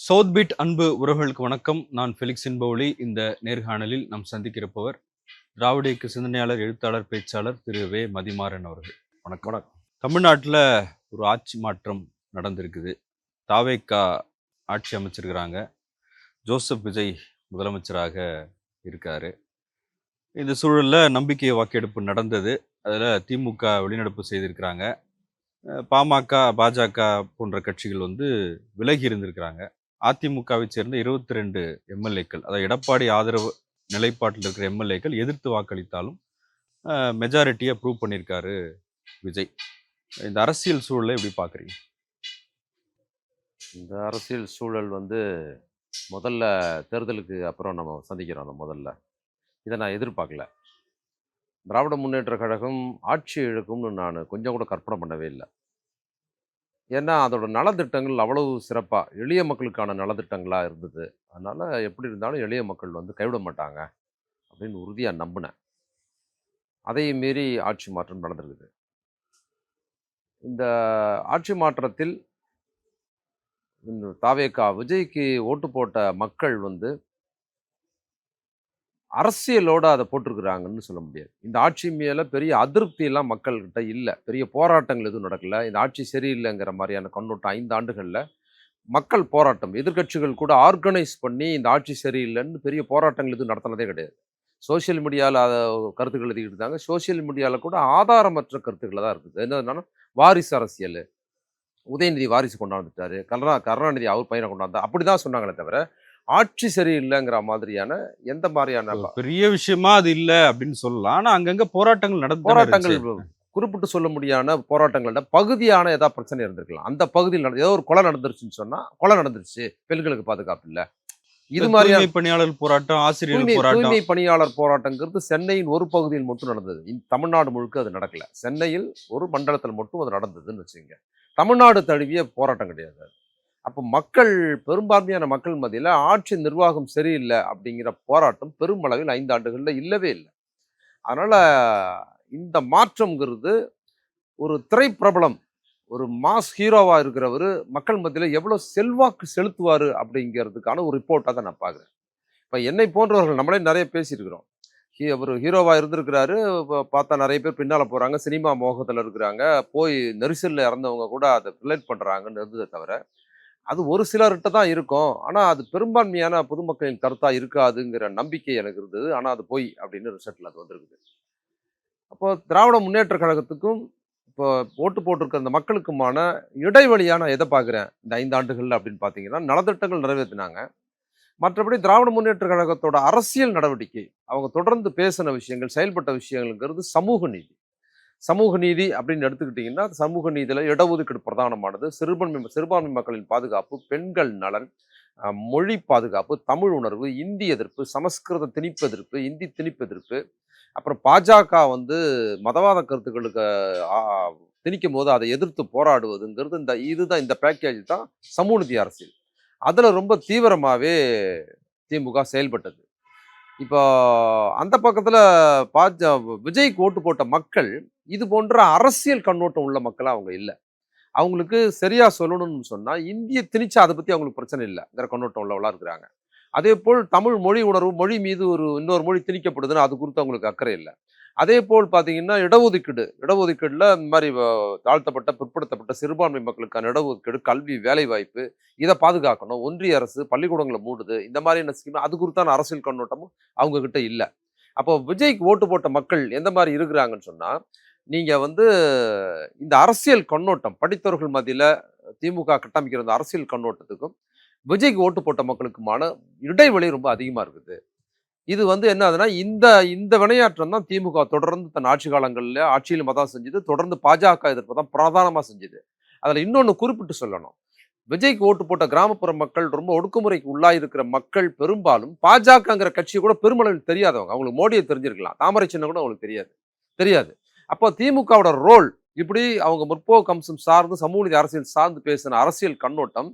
South beat அன்பு உறவுகளுக்கு வணக்கம். நான் ஃபெலிக்ஸ் இன்பவுலி. இந்த நேர்காணலில் நாம் சந்திக்கிறப்பவர் திராவிட இயக்க சிந்தனையாளர், எழுத்தாளர், பேச்சாளர் திரு வே மதிமாறன் அவர்கள். வணக்கம். வணக்கம். தமிழ்நாட்டில் ஒரு ஆட்சி மாற்றம் நடந்திருக்குது. தாவேக்கா ஆட்சி அமைச்சிருக்கிறாங்க. ஜோசப் விஜய் முதலமைச்சராக இருக்காரு. இந்த சூழலில் நம்பிக்கை வாக்கெடுப்பு நடந்தது. அதில் திமுக வெளிநடப்பு செய்திருக்கிறாங்க. பாமக, பாஜக போன்ற கட்சிகள் விலகி இருந்திருக்கிறாங்க. அதிமுகவை சேர்ந்த 22 எம்எல்ஏக்கள், அதாவது எடப்பாடி ஆதரவு நிலைப்பாட்டில் இருக்கிற எம்எல்ஏக்கள் எதிர்த்து வாக்களித்தாலும் மெஜாரிட்டியை ப்ரூவ் பண்ணியிருக்காரு விஜய். இந்த அரசியல் சூழலை எப்படி பார்க்குறீங்க? இந்த அரசியல் சூழல் முதல்ல தேர்தலுக்கு அப்புறம் நம்ம சந்திக்கிறோம். முதல்ல இதை நான் எதிர்பார்க்கல. திராவிட முன்னேற்ற கழகம் ஆட்சி இழக்கும்னு நான் கொஞ்சம் கூட கற்பனை பண்ணவே இல்லை. ஏன்னா அதோட நலத்திட்டங்கள் அவ்வளவு சிறப்பாக எளிய மக்களுக்கான நலத்திட்டங்களாக இருந்தது. அதனால் எப்படி இருந்தாலும் எளிய மக்கள் கைவிட மாட்டாங்க அப்படின்னு உறுதியாக நம்பினேன். அதையும் மீறி ஆட்சி மாற்றம் நடந்திருக்குது. இந்த ஆட்சி மாற்றத்தில் இந்த தாவேக்கா விஜய்க்கு ஓட்டு போட்ட மக்கள் அரசியலோட அதை போட்டிருக்கிறாங்கன்னு சொல்ல முடியாது. இந்த ஆட்சி மேலே பெரிய அதிருப்தி எல்லாம் மக்கள்கிட்ட இல்லை. பெரிய போராட்டங்கள் எதுவும் நடக்கல. இந்த ஆட்சி சரியில்லைங்கிற மாதிரியான கண்ணோட்டம் 5 ஆண்டுகளில் மக்கள் போராட்டம், எதிர்க்கட்சிகள் கூட ஆர்கனைஸ் பண்ணி இந்த ஆட்சி சரியில்லைன்னு பெரிய போராட்டங்கள் எதுவும் நடத்தினதே கிடையாது. சோசியல் மீடியாவில் அதை கருத்துக்கள் எழுதிக்கிட்டு இருந்தாங்க. சோசியல் மீடியாவில் கூட ஆதாரமற்ற கருத்துக்களை தான் இருக்குது. என்னதுனாலும் வாரிசு அரசியல், உதயநிதி வாரிசு கொண்டாந்துட்டாரு, கருணாநிதி அவர் பையனை கொண்டாந்தா, அப்படி தான் சொன்னாங்களே தவிர ஆட்சி சரியில்லைங்கிற மாதிரியான எந்த மாதிரியான பெரிய விஷயமா அது இல்லை அப்படின்னு சொல்லலாம். ஆனால் அங்கங்கே போராட்டங்கள் குறிப்பிட்டு சொல்ல முடியாத போராட்டங்கள்ட பகுதியான ஏதாவது பிரச்சனை இருந்திருக்கலாம். அந்த பகுதியில் ஏதோ ஒரு கொலை நடந்துருச்சுன்னு சொன்னா, கொலை நடந்துருச்சு, பெண்களுக்கு பாதுகாப்பு இல்லை, இது மாதிரியான பணியாளர் போராட்டம், ஆசிரியர் போராட்டம், தூய்மை பணியாளர் போராட்டங்கிறது சென்னையின் ஒரு பகுதியில் மட்டும் நடந்தது. தமிழ்நாடு முழுக்க அது நடக்கல. சென்னையில் ஒரு மண்டலத்தில் மட்டும் அது நடந்ததுன்னு வச்சுங்க. தமிழ்நாடு தழுவிய போராட்டம் கிடையாது. அப்போ மக்கள், பெரும்பான்மையான மக்கள் மத்தியில் ஆட்சி நிர்வாகம் சரியில்லை அப்படிங்கிற போராட்டம் பெருமளவில் 5 ஆண்டுகளில் இல்லவே இல்லை. அதனால இந்த மாற்றம்ங்கிறது ஒரு திரைப்பிரபலம், ஒரு மாஸ் ஹீரோவாக இருக்கிறவர் மக்கள் மத்தியில் எவ்வளோ செல்வாக்கு செலுத்துவார் அப்படிங்கிறதுக்கான ஒரு ரிப்போர்ட்டாக தான் நான் பார்க்குறேன். இப்போ என்னை போன்றவர்கள் நம்மளே நிறைய பேசியிருக்கிறோம். அவர் ஹீரோவாக இருந்திருக்கிறாரு, பார்த்தா நிறைய பேர் பின்னால் போகிறாங்க, சினிமா மோகத்தில் இருக்கிறாங்க, போய் நெரிசலில் இறந்தவங்க கூட அதை ரிலேட் பண்ணுறாங்கன்னு இருந்ததை தவிர அது ஒரு சிலர்கிட்ட தான் இருக்கும். ஆனால் அது பெரும்பான்மையான பொதுமக்களின் கருத்தாக இருக்காதுங்கிற நம்பிக்கை எனக்கு இருந்தது. ஆனால் அது போய் அப்படின்னு ரிசல்ட்டில் அது வந்திருக்குது. அப்போ திராவிட முன்னேற்ற கழகத்துக்கும் இப்போ ஓட்டு போட்டிருக்க அந்த மக்களுக்குமான இடைவெளியாக நான் எதை பார்க்குறேன் இந்த 5 ஆண்டுகள் அப்படின்னு பார்த்தீங்கன்னா, நலத்திட்டங்கள் நிறைவேற்றினாங்க. மற்றபடி திராவிட முன்னேற்ற கழகத்தோட அரசியல் நடவடிக்கை, அவங்க தொடர்ந்து பேசின விஷயங்கள், செயல்பட்ட விஷயங்கள்ங்கிறது சமூக நீதி. சமூக நீதி அப்படின்னு எடுத்துக்கிட்டிங்கன்னா, சமூக நீதியில் இடஒதுக்கீடு பிரதானமானது, சிறுபான்மை மக்களின் பாதுகாப்பு, பெண்கள் நலன், மொழி பாதுகாப்பு, தமிழ் உணர்வு, இந்தி எதிர்ப்பு, சமஸ்கிருத திணிப்பு எதிர்ப்பு, இந்தி திணிப்பு எதிர்ப்பு, அப்புறம் பாஜக மதவாத கருத்துக்களுக்கு திணிக்கும் போது அதை எதிர்த்து போராடுவதுங்கிறது இதுதான் இந்த பேக்கேஜ் தான் சமூக நீதி அரசியல். அதில் ரொம்ப தீவிரமாகவே திமுக செயல்பட்டது. இப்போ அந்த பக்கத்தில் விஜய்க்கு ஓட்டு போட்ட மக்கள் இது போன்ற அரசியல் கண்ணோட்டம் உள்ள மக்களாக அவங்க இல்லை. அவங்களுக்கு சரியா சொல்லணும்னு சொன்னால் இந்திய திணிச்சா அதை பற்றி அவங்களுக்கு பிரச்சனை இல்லைங்கிற கண்ணோட்டம் உள்ளவளாக இருக்கிறாங்க. அதே போல் தமிழ் மொழி உணர்வு, மொழி மீது இன்னொரு மொழி திணிக்கப்படுதுன்னு அது குறித்து அவங்களுக்கு அக்கறை இல்லை. அதே போல் பார்த்தீங்கன்னா இடஒதுக்கீடுல இந்த மாதிரி தாழ்த்தப்பட்ட, பிற்படுத்தப்பட்ட சிறுபான்மை மக்களுக்கான இடஒதுக்கீடு, கல்வி, வேலைவாய்ப்பு, இதை பாதுகாக்கணும். ஒன்றிய அரசு பள்ளிக்கூடங்களை மூடுது, இந்த மாதிரியான ஸ்கீம், அது குறித்தான அரசியல் கண்ணோட்டமும் அவங்க கிட்ட இல்லை. அப்போ விஜய்க்கு ஓட்டு போட்ட மக்கள் எந்த மாதிரி இருக்கிறாங்கன்னு சொன்னால், நீங்கள் இந்த அரசியல் கண்ணோட்டம் படித்தவர்கள் மத்தியில் திமுக கட்டமைக்கிற அந்த அரசியல் கண்ணோட்டத்துக்கும் விஜய்க்கு ஓட்டு போட்ட மக்களுக்குமான இடைவெளி ரொம்ப அதிகமாக இருக்குது. இது என்ன ஆகுதுன்னா, இந்த வினையாற்றம் தான் திமுக தொடர்ந்து தன் ஆட்சி காலங்களில் ஆட்சியிலும் தான் செஞ்சது, தொடர்ந்து பாஜக எதிர்ப்பு தான் பிரதானமாக செஞ்சது. அதில் இன்னொன்று குறிப்பிட்டு சொல்லணும், விஜய்க்கு ஓட்டு போட்ட கிராமப்புற மக்கள், ரொம்ப ஒடுக்குமுறைக்கு உள்ளாயிருக்கிற மக்கள் பெரும்பாலும் பாஜகங்கிற கட்சியை கூட பெருமளவில் தெரியாதவங்க. அவங்களுக்கு மோடியை தெரிஞ்சிருக்கலாம், தாமரை சின்னம் கூட அவங்களுக்கு தெரியாது. அப்போ திமுகவோட ரோல் இப்படி அவங்க முற்போக்கு அம்சம் சார்ந்து சமூக நீதி அரசியல் சார்ந்து பேசின அரசியல் கண்ணோட்டம்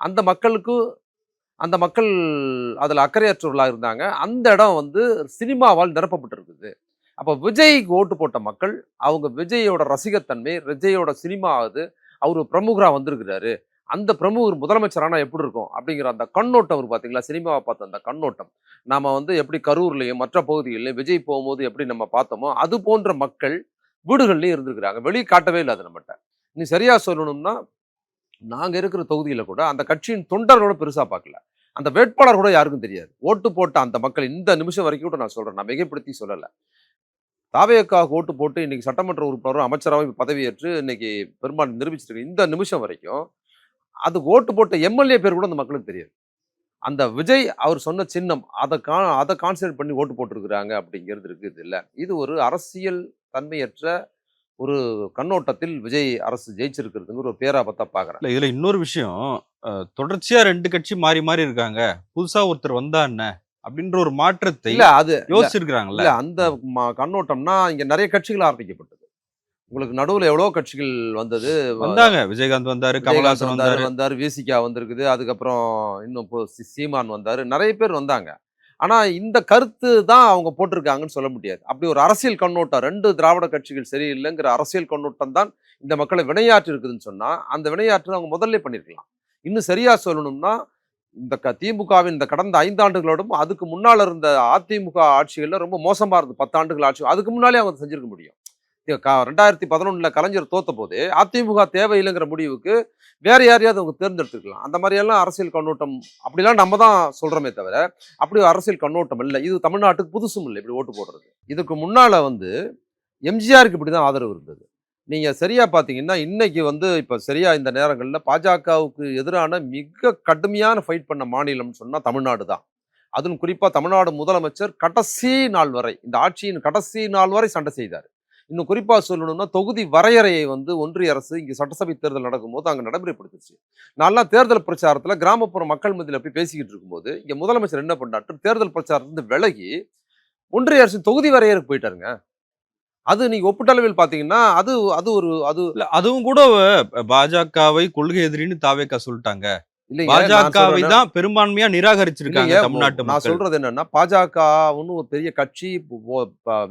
அந்த மக்கள் அதில் அக்கறையற்றவர்களாக இருந்தாங்க. அந்த இடம் சினிமாவால் நிரப்பப்பட்டிருக்குது. அப்போ விஜய்க்கு ஓட்டு போட்ட மக்கள் அவங்க விஜயோட ரசிகத்தன்மை, விஜயோட சினிமா அவர் பிரமுகராக வந்திருக்கிறாரு, அந்த பிரமுகர் முதலமைச்சரானா எப்படி இருக்கும் அப்படிங்கிற அந்த கண்ணோட்டம் இருக்கு பார்த்தீங்களா? சினிமாவை பார்த்த அந்த கண்ணோட்டம். நாம வந்து எப்படி கரூர்லயும், மற்ற பகுதிகள்லயும் விஜய் போகும்போது எப்படி நம்ம பார்த்தோமோ, அது போன்ற மக்கள் வீடுகள்லயும் இருந்திருக்கிறாங்க. வெளிய காட்டவே இல்ல அது நம்மட்ட. இன்னும் சரியா சொல்லணும்னா, நாங்க இருக்கிற தொகுதியில கூட அந்த கட்சியின் தொண்டர்களோட பெருசா பார்க்கல. அந்த வேட்பாளர் கூட யாருக்கும் தெரியாது. ஓட்டு போட்ட அந்த மக்கள் இந்த நிமிஷம் வரைக்கும் கூட நான் சொல்றேன். நான் மிகைப்படுத்தி சொல்லல. தாவேக்காவுக்கு ஓட்டு போட்டு இன்னைக்கு சட்டமன்ற உறுப்பினரும், அமைச்சராவும் பதவியேற்று இன்னைக்கு பெரும்பான்மை நிரூபிச்சிருக்க இந்த நிமிஷம் வரைக்கும், அதுக்கு ஓட்டு போட்ட எம்எல்ஏ பேர் கூட அந்த மக்களுக்கு தெரியாது. அந்த விஜய் அவர் சொன்ன சின்னம், அத கான்சன்ட்ரேட் பண்ணி ஓட்டு போட்டுருக்காங்க அப்படிங்கிறது இருக்குது இல்ல. இது ஒரு அரசியல் தன்மையற்ற ஒரு கண்ணோட்டத்தில் விஜய் அரசு ஜெயிச்சிருக்கிறதுங்கிற ஒரு பேராபத்தா பார்க்குறேன். இல்ல இதுல இன்னொரு விஷயம், தொடர்ச்சியா 2 கட்சி மாறி மாறி இருக்காங்க. புதுசா ஒருத்தர் வந்தா என்ன? அப்படின்ற ஒரு மாற்றத்தை இல்ல அது யோசிச்சிருக்கிறாங்கல்ல. இல்ல அந்த கண்ணோட்டம்னா இங்க நெறைய கட்சிகள் ஆரம்பிக்கப்பட்டது. உங்களுக்கு நடுவுல எவ்வளவோ கட்சிகள் வந்தது. வந்தாங்க. விஜயகாந்த் வந்தாரு, விஜயகாந்த் கமலஹாசன் வந்தாரு வந்தாரு. வந்தாரு. விசிகா வந்திருக்குது. அதுக்கப்புறம் இன்னும் இப்போ சீமான் வந்தாரு. நெறைய பேர் வந்தாங்க. ஆனா இந்த கருத்து தான் அவங்க போட்டிருக்காங்கன்னு சொல்ல முடியாது. அப்படி ஒரு அரசியல் கண்ணோட்டம் 2 திராவிட கட்சிகள் சரியில்லைங்கிற அரசியல் கண்ணோட்டம் தான் இந்த மக்களை வினையாற்றி இருக்குதுன்னு சொன்னா, அந்த வினையாற்று அவங்க முதல்ல பண்ணியிருக்கலாம். இன்னும் சரியா சொல்லணும்னா, இந்த திமுகவின் இந்த கடந்த 5 ஆண்டுகளோடும் அதுக்கு முன்னால இருந்த அதிமுக ஆட்சிகள்ல ரொம்ப மோசமா இருந்தது. 10 ஆண்டுகள் ஆட்சி. அதுக்கு முன்னாலே அவங்க செஞ்சிருக்க முடியும். 2011 கலைஞர் தோத்தபோது அதிமுக தேவையில்லைங்கிற முடிவுக்கு வேற யாரையாவது அவங்க தேர்ந்தெடுத்துக்கலாம். அந்த மாதிரியெல்லாம் அரசியல் கண்ணோட்டம் அப்படிலாம் நம்ம தான் சொல்றோமே தவிர, அப்படி ஒரு அரசியல் கண்ணோட்டம் இல்லை. இது தமிழ்நாட்டுக்கு புதுசும் இல்லை இப்படி ஓட்டு போடுறது. இதுக்கு முன்னால வந்து எம்ஜிஆருக்கு இப்படிதான் ஆதரவு இருந்தது. நீங்க சரியா பார்த்தீங்கன்னா, இன்னைக்கு வந்து இப்ப சரியா இந்த நேரங்கள்ல பாஜகவுக்கு எதிரான மிக கடுமையான ஃபைட் பண்ண மாநிலம்னு சொன்னா தமிழ்நாடு தான். அதுவும் குறிப்பா தமிழ்நாடு முதலமைச்சர் கடைசி நாள் வரை, இந்த ஆட்சியின் கடைசி நாள் வரை சண்டை செய்தார். இன்னும் குறிப்பா சொல்லணும்னா, தொகுதி வரையறையை வந்து ஒன்றிய அரசு இங்க சட்டசபை தேர்தல் நடக்கும்போது அங்க நடைமுறைப்படுத்துச்சு. நான்லாம் தேர்தல் பிரச்சாரத்துல கிராமப்புற மக்கள் மத்தியில போய் பேசிக்கிட்டு இருக்கும்போது, இங்க முதலமைச்சர் என்ன பண்ணாரு, தேர்தல் பிரச்சாரத்திலிருந்து விலகி ஒன்றிய அரசின் தொகுதி வரையறைக்கு போயிட்டாருங்க. அது நீங்க ஒப்பீட்டளவில் பார்த்தீங்கன்னா, அது அது ஒரு அது இல்ல அதுவும் கூட பாஜகவை கொள்கை எதிரின்னு தாவேக்கா சொல்லிட்டாங்க. இல்லைங்க. நான் பாஜகவை சொல்றேன் தான் பெரும்பான்மையா நிராகரிச்சிருக்காங்க இல்லைங்க. தமிழ்நாட்டு நான் மக்கள். சொல்றது என்னன்னா, பாஜகன்னு ஒரு பெரிய கட்சி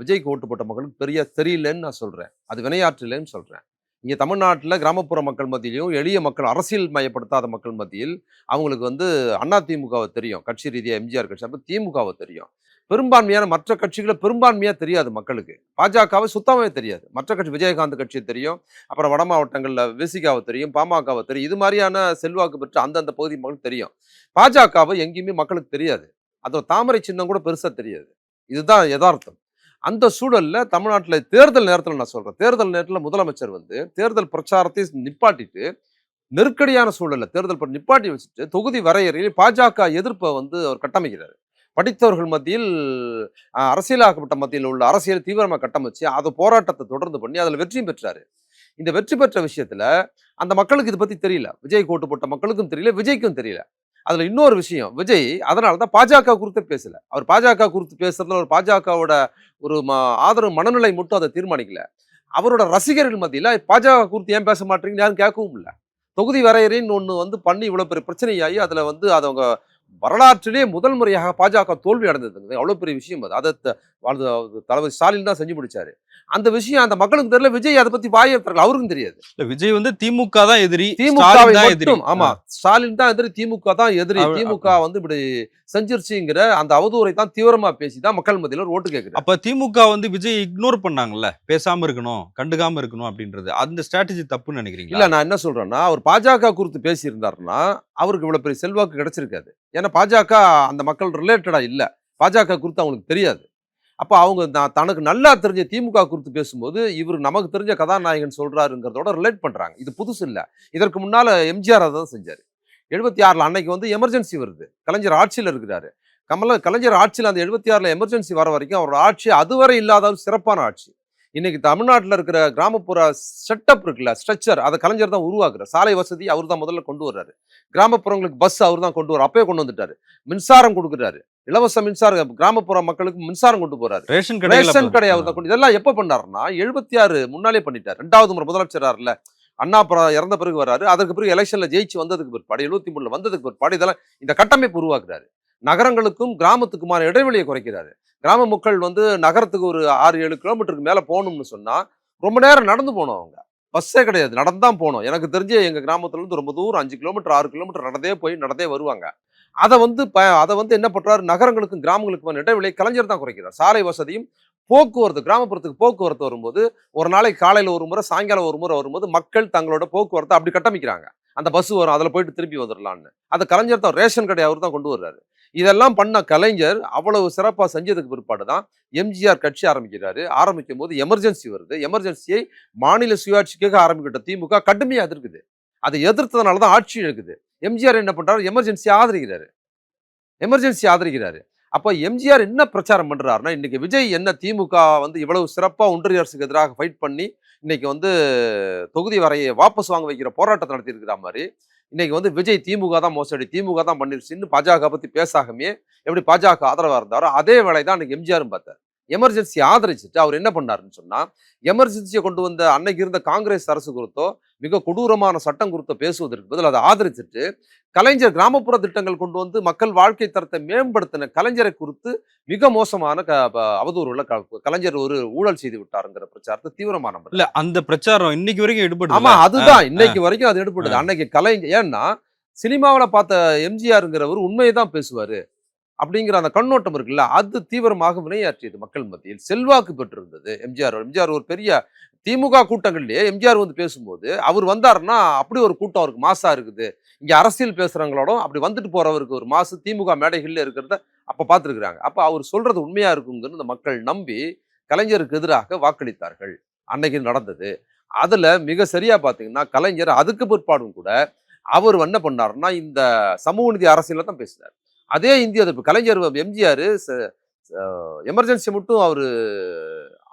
விஜய்க்கு ஓட்டு போட்ட மக்களுக்கு பெரிய சரியில்லைன்னு நான் சொல்றேன். அது வினையாற்றலைன்னு சொல்றேன். இங்க தமிழ்நாட்டுல கிராமப்புற மக்கள் மத்தியிலும், எளிய மக்கள் அரசியல் மயப்படுத்தாத மக்கள் மத்தியில், அவங்களுக்கு வந்து அதிமுகவ தெரியும். கட்சி ரீதியா எம்ஜிஆர் கட்சி. அப்ப திமுகவ தெரியும். பெரும்பான்மையான மற்ற கட்சிகள பெரும்பான்மையா தெரியாது மக்களுக்கு. பாஜகவ சுத்தமாவே தெரியாது. மற்ற கட்சி விஜயகாந்த் கட்சிய தெரியும். அப்புறம் வட மாவட்டங்கள்ல விசிகாவ தெரியும். பாமகவ தெரியும். இது மாரியான செல்வாக்கு பெற்ற அந்தந்த பகுதி மக்களுக்கு தெரியும். பாஜகவ எங்கேயுமே மக்களுக்கு தெரியாது. அதோட தாமரை சின்னம் கூட பெருசா தெரியாது. இதுதான் எதார்த்தம். அந்த சூழல்ல தமிழ்நாட்டுல தேர்தல் நேரத்துல நான் சொல்றேன். தேர்தல் நேரத்துல முதலமைச்சர் வந்து தேர்தல் பிரச்சாரத்தை நிப்பாட்டிட்டு, நெருக்கடியான சூழல்ல தேர்தல் நிப்பாட்டி வச்சுட்டு, தொகுதி வரையறையில் பாஜக எதிர்ப்ப வந்து அவர் கட்டமைக்கிறாரு. படித்தவர்கள் மத்தியில், அரசியலாக்கப்பட்ட மத்தியில் உள்ள அரசியல் தீவிரமா கட்டமைச்சு, அது போராட்டத்தை தொடர்ந்து பண்ணி அதுல வெற்றியும் பெற்றாரு. இந்த வெற்றி பெற்ற விஷயத்துல அந்த மக்களுக்கு இத பத்தி தெரியல. விஜய்க்கு ஓட்டு போட்ட மக்களுக்கும் தெரியல, விஜய்க்கும் தெரியல. அதுல இன்னொரு விஷயம், விஜய் அதனால தான் பாஜக குறித்து பேசல. அவர் பாஜக குறித்து பேசுறதுல ஒரு பாஜகவோட ஒரு ஆதரவு மனநிலை மட்டும் அதை தீர்மானிக்கல. அவரோட ரசிகர்கள் மத்தியில பாஜக குறித்து ஏன் பேச மாட்டீங்கன்னு யாரும் கேட்கவும் இல்ல. தொகுதி வரையறைன்னு ஒண்ணு வந்து பண்ணி இவ்வளவு பெரிய பிரச்சனையாகி அதுல வந்து அவங்க வரலாற்றிலே முதல் முறையாக பாஜக தோல்வி அடைந்ததுங்க. அவ்வளவு பெரிய விஷயம் அது. அதை தளபதி ஸ்டாலின் தான் செஞ்சு முடிச்சாரு. அந்த விஷயம் அந்த மக்களுக்கு தெரியல. விஜய் அதை பத்தி வாயை திறக்கல. அவருக்கும் தெரியாது. இல்ல விஜய் வந்து திமுக தான் எதிரி, திமுகவை ஸ்டாலின் தான் எதிரி. மட்டும் ஆமா, ஸ்டாலின் தான் எதிரி, திமுக தான் எதிரி, திமுக வந்து இப்படி செஞ்சிருச்சுங்கிற அந்த அவதூறை தான் தீவிரமா பேசிதான் மக்கள் மத்தியில ஒரு ஓட்டு கேட்குது. அப்ப திமுக வந்து விஜய் இக்னோர் பண்ணாங்கல்ல, பேசாம இருக்கணும், கண்டுக்காம இருக்கணும் அப்படின்றது. அந்த ஸ்ட்ராட்டஜி தப்புன்னு நினைக்கிறீங்களா? இல்ல நான் என்ன சொல்றேன்னா, அவர் பாஜக குறித்து பேசியிருந்தாருன்னா அவருக்கு இவ்வளவு பெரிய செல்வாக்கு கிடைச்சிருக்காது. ஏன்னா பாஜக அந்த மக்கள் ரிலேட்டடா இல்ல. பாஜக குறித்து அவங்களுக்கு தெரியாது. அப்ப அவங்க தனக்கு நல்லா தெரிஞ்ச திமுக குறித்து பேசும்போது, இவர் நமக்கு தெரிஞ்ச கதாநாயகன் சொல்றாருங்கிறதோட ரிலேட் பண்றாங்க. இது புதுசு இல்ல. இதற்கு முன்னால எம்ஜிஆர் அதான் செஞ்சாரு. 76ல அன்னைக்கு வந்து எமர்ஜென்சி வருது. கலைஞர் ஆட்சியில இருக்கிறாரு. கலைஞர் ஆட்சியில அந்த 76ல எமர்ஜென்சி வர வரைக்கும் அவரோட ஆட்சி அதுவரை இல்லாத ஒரு சிறப்பான ஆட்சி. இன்னைக்கு தமிழ்நாட்டுல இருக்கிற கிராமப்புற செட்டப் இருக்குல்ல, ஸ்ட்ரக்சர், அதை கலைஞர் தான் உருவாக்குறாரு. சாலை வசதி அவர் தான் முதல்ல கொண்டு வர்றாரு. கிராமப்புறங்களுக்கு பஸ் அவர் தான் கொண்டு வர்றாரு. அப்பயே கொண்டு வந்துட்டாரு. மின்சாரம் கொடுக்குறாரு. இலவச மின்சாரம் கிராமப்புற மக்களுக்கு மின்சாரம் கொண்டு போறாரு. ரேஷன் ரேஷன் கடை அவர் தான் கொண்டு, இதெல்லாம் எப்ப பண்ணாருன்னா 76 முன்னாலே பண்ணிட்டாரு. 2வது முறை முதலமைச்சரார்ல அண்ணா இறந்த பிறகு வர்றாரு. அதற்கு பிறகு எலெக்ஷன்ல ஜெயிச்சு வந்ததுக்கு பிற்பாடு 73ல வந்ததுக்கு பிற்பாடு இதெல்லாம் இந்த கட்டமைப்பு உருவாக்குறாரு. நகரங்களுக்கும் கிராமத்துக்குமான இடைவெளியை குறைக்கிறாரு. கிராம மக்கள் வந்து நகரத்துக்கு ஒரு 6-7 கிலோமீட்டருக்கு மேல போகணும்னு சொன்னா ரொம்ப நேரம் நடந்து போனோம் அவங்க. பஸ்ஸே கிடையாது, நடந்தான் போனோம். எனக்கு தெரிஞ்சு எங்க கிராமத்துல இருந்து ரொம்ப தூரம் 5 கிலோமீட்டர் 6 கிலோமீட்டர் நடந்தே போய் நடந்தே வருவாங்க. அத வந்து என்ன பண்றாரு, நகரங்களுக்கும் கிராமங்களுக்கும் இடைவெளியை கலைஞர் தான் குறைக்கிறார். சாலை வசதியும் போக்குவரத்து, கிராமப்புறத்துக்கு போக்குவரத்து வரும்போது ஒரு நாளைக்கு காலையில ஒரு முறை சாயங்காலம் ஒரு முறை வரும்போது மக்கள் தங்களோட போக்குவரத்தை அப்படி கட்டமைக்கிறாங்க. அந்த பஸ் வரும், அதுல போயிட்டு திருப்பி வந்துடலான்னு. அந்த கலைஞர் தான், ரேஷன் கடை அவர் தான் கொண்டு வர்றாரு. இதெல்லாம் பண்ண கலைஞர் அவ்வளவு சிறப்பா செஞ்சதுக்கு பிற்பாடு தான் எம்ஜிஆர் கட்சி ஆரம்பிக்கிறாரு. ஆரம்பிக்கும் போது எமர்ஜென்சி வருது. எமர்ஜென்சியை மாநில சுயாட்சிக்காக ஆரம்பிக்கிட்ட திமுக கடுமையா எதிர்க்குது. அதை எதிர்த்ததுனால தான் ஆட்சி இழக்குது. எம்ஜிஆர் என்ன பண்றாரு, எமர்ஜென்சி ஆதரிக்கிறாரு. அப்ப எம்ஜிஆர் என்ன பிரச்சாரம் பண்றாருன்னா, இன்னைக்கு விஜய் என்ன திமுக வந்து இவ்வளவு சிறப்பா ஒன்றிய அரசுக்கு எதிராக ஃபைட் பண்ணி இன்னைக்கு வந்து தொகுதி வரையை வாபஸ் வாங்க வைக்கிற போராட்டத்தை நடத்தி இருக்கிற மாதிரி, இன்னைக்கு வந்து விஜய் திமுக தான் மோசடி, திமுக தான் பண்ணிருச்சுன்னு பாஜக பத்தி பேசாகவே எப்படி பாஜக ஆதரவா இருந்தாரோ அதே வேலை தான் இன்னைக்கு எம்ஜிஆரும் பார்த்தார். எமர்ஜென்சி ஆதரிச்சுட்டு அவர் என்ன பண்ணாருன்னு சொன்னா, எமர்ஜென்சியை கொண்டு வந்த அன்னைக்கு இருந்த காங்கிரஸ் அரசு குறித்தோ மிக கொடூரமான சட்டம் குறித்தோ பேசுவதற்கு பதில் அதை ஆதரிச்சுட்டு கலைஞர் கிராமப்புற திட்டங்கள் கொண்டு வந்து மக்கள் வாழ்க்கை தரத்தை மேம்படுத்தின கலைஞரை குறித்து மிக மோசமான அவதூறுல கலைஞர் ஒரு ஊழல் செய்து விட்டாருங்கிற பிரச்சாரத்தை தீவிரமான இல்ல அந்த பிரச்சாரம் இன்னைக்கு வரைக்கும் எடுபடுது. ஆமா, அதுதான் இன்னைக்கு வரைக்கும் அது எடுபடுது. அன்னைக்கு கலைஞர் ஏன்னா சினிமாவில் பார்த்த எம்ஜிஆருங்கிறவர் உண்மையை தான் பேசுவாரு அப்படிங்கிற அந்த கண்ணோட்டம் இருக்குல்ல, அது தீவிரமாக வினையாற்றியது மக்கள் மத்தியில். செல்வாக்கு பெற்றிருந்தது எம்ஜிஆர் ஒரு பெரிய திமுக கூட்டங்கள்லயே எம்ஜிஆர் வந்து பேசும்போது அவர் வந்தாருன்னா அப்படி ஒரு கூட்டம் அவருக்கு மாசா இருக்குது. இங்க அரசியல் பேசுறவங்களோட அப்படி வந்துட்டு போறவருக்கு ஒரு மாசு திமுக மேடைகள்ல இருக்கிறத அப்ப பார்த்துருக்குறாங்க. அப்ப அவர் சொல்றது உண்மையா இருக்குங்கிறது இந்த மக்கள் நம்பி கலைஞருக்கு எதிராக வாக்களித்தார்கள். அன்னைக்கு நடந்தது. அதுல மிக சரியா பாத்தீங்கன்னா கலைஞர் அதுக்கு பிற்பாடும் கூட அவர் என்ன பண்ணாருன்னா இந்த சமூக நீதி அரசியல தான் பேசினார். அதே இந்திய எதிர்ப்பு கலைஞர் எம்ஜிஆர் எமர்ஜென்சி மட்டும் அவரு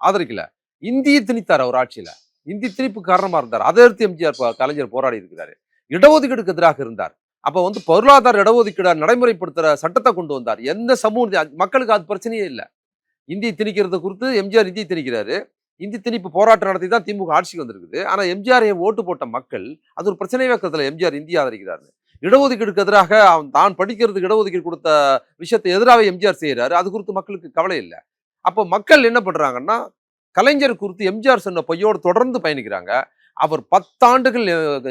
ஆதரிக்கல, இந்திய திணித்தார் அவர் ஆட்சியில. இந்தி திணிப்பு காரணமா இருந்தார். அதை எடுத்து எம்ஜிஆர் கலைஞர் போராடி இருக்கிறாரு. இடஒதுக்கீடுக்கு எதிராக இருந்தார். அப்ப வந்து பொருளாதார இடஒதுக்கீடு நடைமுறைப்படுத்துற சட்டத்தை கொண்டு வந்தார். எந்த சமூக மக்களுக்கு அது பிரச்சனையே இல்லை. இந்தி திணிக்கிறது குறித்து எம்ஜிஆர் இந்தி திணிக்கிறாரு. இந்தி திணிப்பு போராட்டம் நடத்தி தான் திமுக ஆட்சிக்கு வந்திருக்குது. ஆனா எம்ஜிஆர் ஓட்டு போட்ட மக்கள் அது ஒரு பிரச்சனையே வைக்கிறதுல எம்ஜிஆர் இந்தியா ஆதரிக்கிறாரு. இடஒதுக்கீடுக்கு எதிராக தான் படிக்கிறதுக்கு இடஒதுக்கீடு கொடுத்த விஷயத்தை எதிராக எம்ஜிஆர் செய்யறாரு. அது குறித்து மக்களுக்கு கவலை இல்லை. அப்போ மக்கள் என்ன பண்றாங்கன்னா கலைஞர் குறித்து எம்ஜிஆர் சொன்ன பொய்யோடு தொடர்ந்து பயணிக்கிறாங்க. அவர் 10 ஆண்டுகள்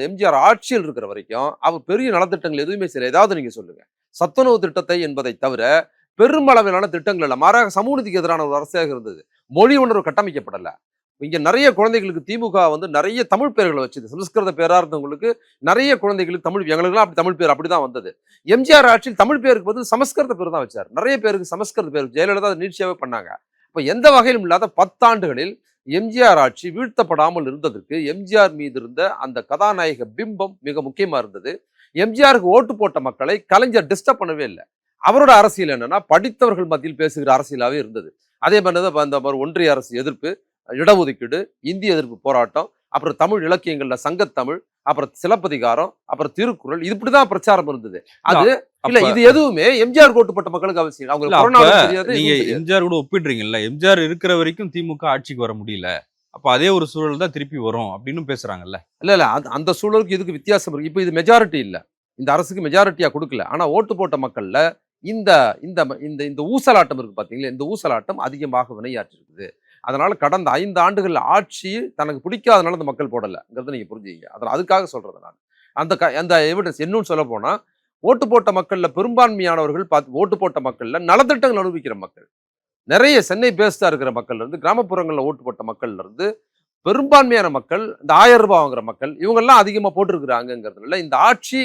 எம்ஜிஆர் ஆட்சியில் இருக்கிற வரைக்கும் அவர் பெரிய நலத்திட்டங்கள் எதுவுமே செய்யல. ஏதாவது நீங்க சொல்லுங்க. சத்துணவு திட்டத்தை என்பதை தவிர பெருமளவிலான திட்டங்கள் இல்லை. மாறாக சமூக நீதிக்கு எதிரான ஒரு அரசாக இருந்தது. மொழி உணர்வு கட்டமைக்கப்படல. இங்க நிறைய குழந்தைகளுக்கு திமுக வந்து நிறைய தமிழ் பேர்களை வச்சது. சமஸ்கிருத பேரா இருந்தவங்களுக்கு நிறைய குழந்தைகளுக்கு தமிழ், எங்களுக்குலாம் அப்படி தமிழ் பேர் அப்படிதான் வந்தது. எம்ஜிஆர் ஆட்சியில் தமிழ் பேருக்கு பதில் சமஸ்கிருத பேர் தான் வச்சார். நிறைய பேருக்கு சமஸ்கிருத பேர் ஜெயலலிதா நீட்சியாவே பண்ணாங்க. இப்ப எந்த வகையிலும் இல்லாத 10 ஆண்டுகளில் எம்ஜிஆர் ஆட்சி வீழ்த்தப்படாமல் இருந்ததற்கு எம்ஜிஆர் மீது இருந்த அந்த கதாநாயக பிம்பம் மிக முக்கியமா இருந்தது. எம்ஜிஆருக்கு ஓட்டு போட்ட மக்களை கலைஞர் டிஸ்டர்ப் பண்ணவே இல்லை. அவரோட அரசியல் என்னன்னா படித்தவர்கள் மத்தியில் பேசுகிற அரசியலாவே இருந்தது. அதே மாதிரி அந்த ஒன்றிய அரசு எதிர்ப்பு, இடஒதுக்கீடு, இந்திய எதிர்ப்பு போராட்டம், அப்புறம் தமிழ் இலக்கியங்கள்ல சங்கத்தமிழ், அப்புறம் சிலப்பதிகாரம், அப்புறம் திருக்குறள், இது இப்படிதான் பிரச்சாரம் இருந்தது. அது இல்ல, இது எதுவுமே எம்ஜிஆர் ஓட்டுப்பட்ட மக்களுக்கு அவசியம். நீங்க எம்ஜிஆர் கூட ஒப்பிடுறீங்கல்ல, எம்ஜிஆர் இருக்கிற வரைக்கும் திமுக ஆட்சிக்கு வர முடியல, அப்ப அதே ஒரு சூழல் தான் திருப்பி வரும் அப்படின்னு பேசுறாங்கல்ல. இல்ல அந்த சூழலுக்கு இதுக்கு வித்தியாசம் இருக்கு. இப்ப இது மெஜாரிட்டி இல்ல, இந்த அரசுக்கு மெஜாரிட்டியா கொடுக்கல. ஆனா ஓட்டு போட்ட மக்கள்ல இந்த இந்த இந்த ஊசலாட்டம் இருக்கு பாத்தீங்களா, இந்த ஊசலாட்டம் அதிகமாக வினையாற்றி இருக்குது. அதனால கடந்த 5 ஆண்டுகள் ஆட்சி தனக்கு பிடிக்காதனால அந்த மக்கள் போடலங்கிறத நீங்க புரிஞ்சுங்க. அதனால அதுக்காக சொல்றது நான் அந்த எவிடன்ஸ். இன்னும் சொல்ல போனா ஓட்டு போட்ட மக்கள்ல பெரும்பான்மையானவர்கள் ஓட்டு போட்ட மக்கள்ல நலத்திட்டங்கள் அனுபவிக்கிற மக்கள் நிறைய, சென்னை பேஸ்டா இருக்கிற மக்கள் இருந்து, கிராமப்புறங்களில் ஓட்டு போட்ட மக்கள்ல இருந்து பெரும்பான்மையான மக்கள், இந்த 1000 ரூபாய் வாங்குற மக்கள், இவங்கெல்லாம் அதிகமா போட்டிருக்கிறாங்கிறதுனால இந்த ஆட்சி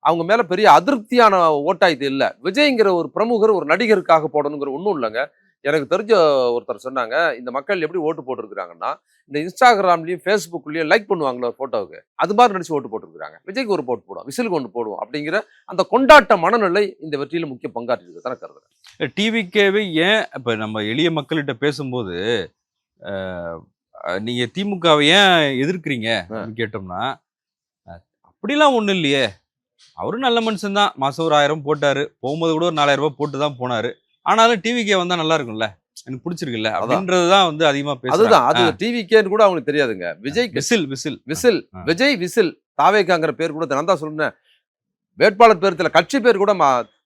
அவங்க மேல பெரிய அதிருப்தியான ஓட்டா இது இல்லை. விஜய்ங்கிற ஒரு பிரமுகர் ஒரு நடிகருக்காக போடணுங்கிற ஒன்றும் இல்லைங்க. எனக்கு தெரிஞ்ச ஒருத்தர் சொன்னாங்க, இந்த மக்கள் எப்படி ஓட்டு போட்டிருக்கிறாங்கன்னா இந்த இன்ஸ்டாகிராம்லயும் ஃபேஸ்புக்லயும் லைக் பண்ணுவாங்களோ போட்டோவுக்கு, அது மாதிரி நடிச்சு ஓட்டு போட்டிருக்காங்க. விஜய்க்கு ஒரு போட்டு போடுவோம், விசிலுக்கு ஒன்று போடுவோம் அப்படிங்கிற அந்த கொண்டாட்ட மனநிலை இந்த வெற்றியில முக்கிய பங்காற்றி இருக்கு தானே கருதுறேன். டிவிக்கேவை ஏன் இப்ப நம்ம எளிய மக்கள்கிட்ட பேசும்போது நீங்க திமுகவை ஏன் எதிர்க்கிறீங்க கேட்டோம்னா, அப்படிலாம் ஒண்ணும் இல்லையே, அவரும் நல்ல மனுஷன் தான், மாசம் ஒரு 1000 போட்டாரு, போகும்போது கூட ஒரு 4000 ரூபாய் போட்டு தான் போனாரு, ஆனாலும் டிவிக்கே வந்தா நல்லா இருக்கும்ல, எனக்கு பிடிச்சிருக்குல்ல அப்படின்றதுதான் வந்து அதிகமா பேசுறாங்க. அதுதான், அது டிவிக்கேன்னு கூட அவங்களுக்கு தெரியாதுங்க. விஜய் விஜய் விசில் தாவேக்காங்கிற பேர் கூட நான் தான் சொல்றேன். வேட்பாளர் பேர் தெரியல, கட்சி பேர் கூட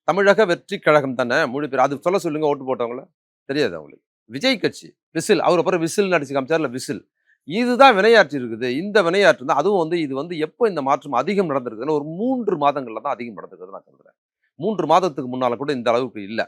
தமிழக வெற்றி கழகம் தானே முழு பேர். அது சொல்ல சொல்லுங்க, ஓட்டு போட்டவங்கள தெரியாது அவங்களுக்கு. விஜய் கட்சி விசில், அவர் அப்புறம் விசில் நடிச்சு காமிச்சார்ல விசில். இதுதான் வினையாற்றி இருக்குது. இந்த வினையாற்று தான் அதுவும் வந்து இது வந்து எப்போ இந்த மாற்றம் அதிகம் நடந்திருக்குதுன்னா, ஒரு 3 மாதங்கள்ல தான் அதிகம் நடந்திருக்குதுன்னு நான் கருதுறேன். 3 மாதத்துக்கு முன்னால கூட இந்த அளவுக்கு இல்ல.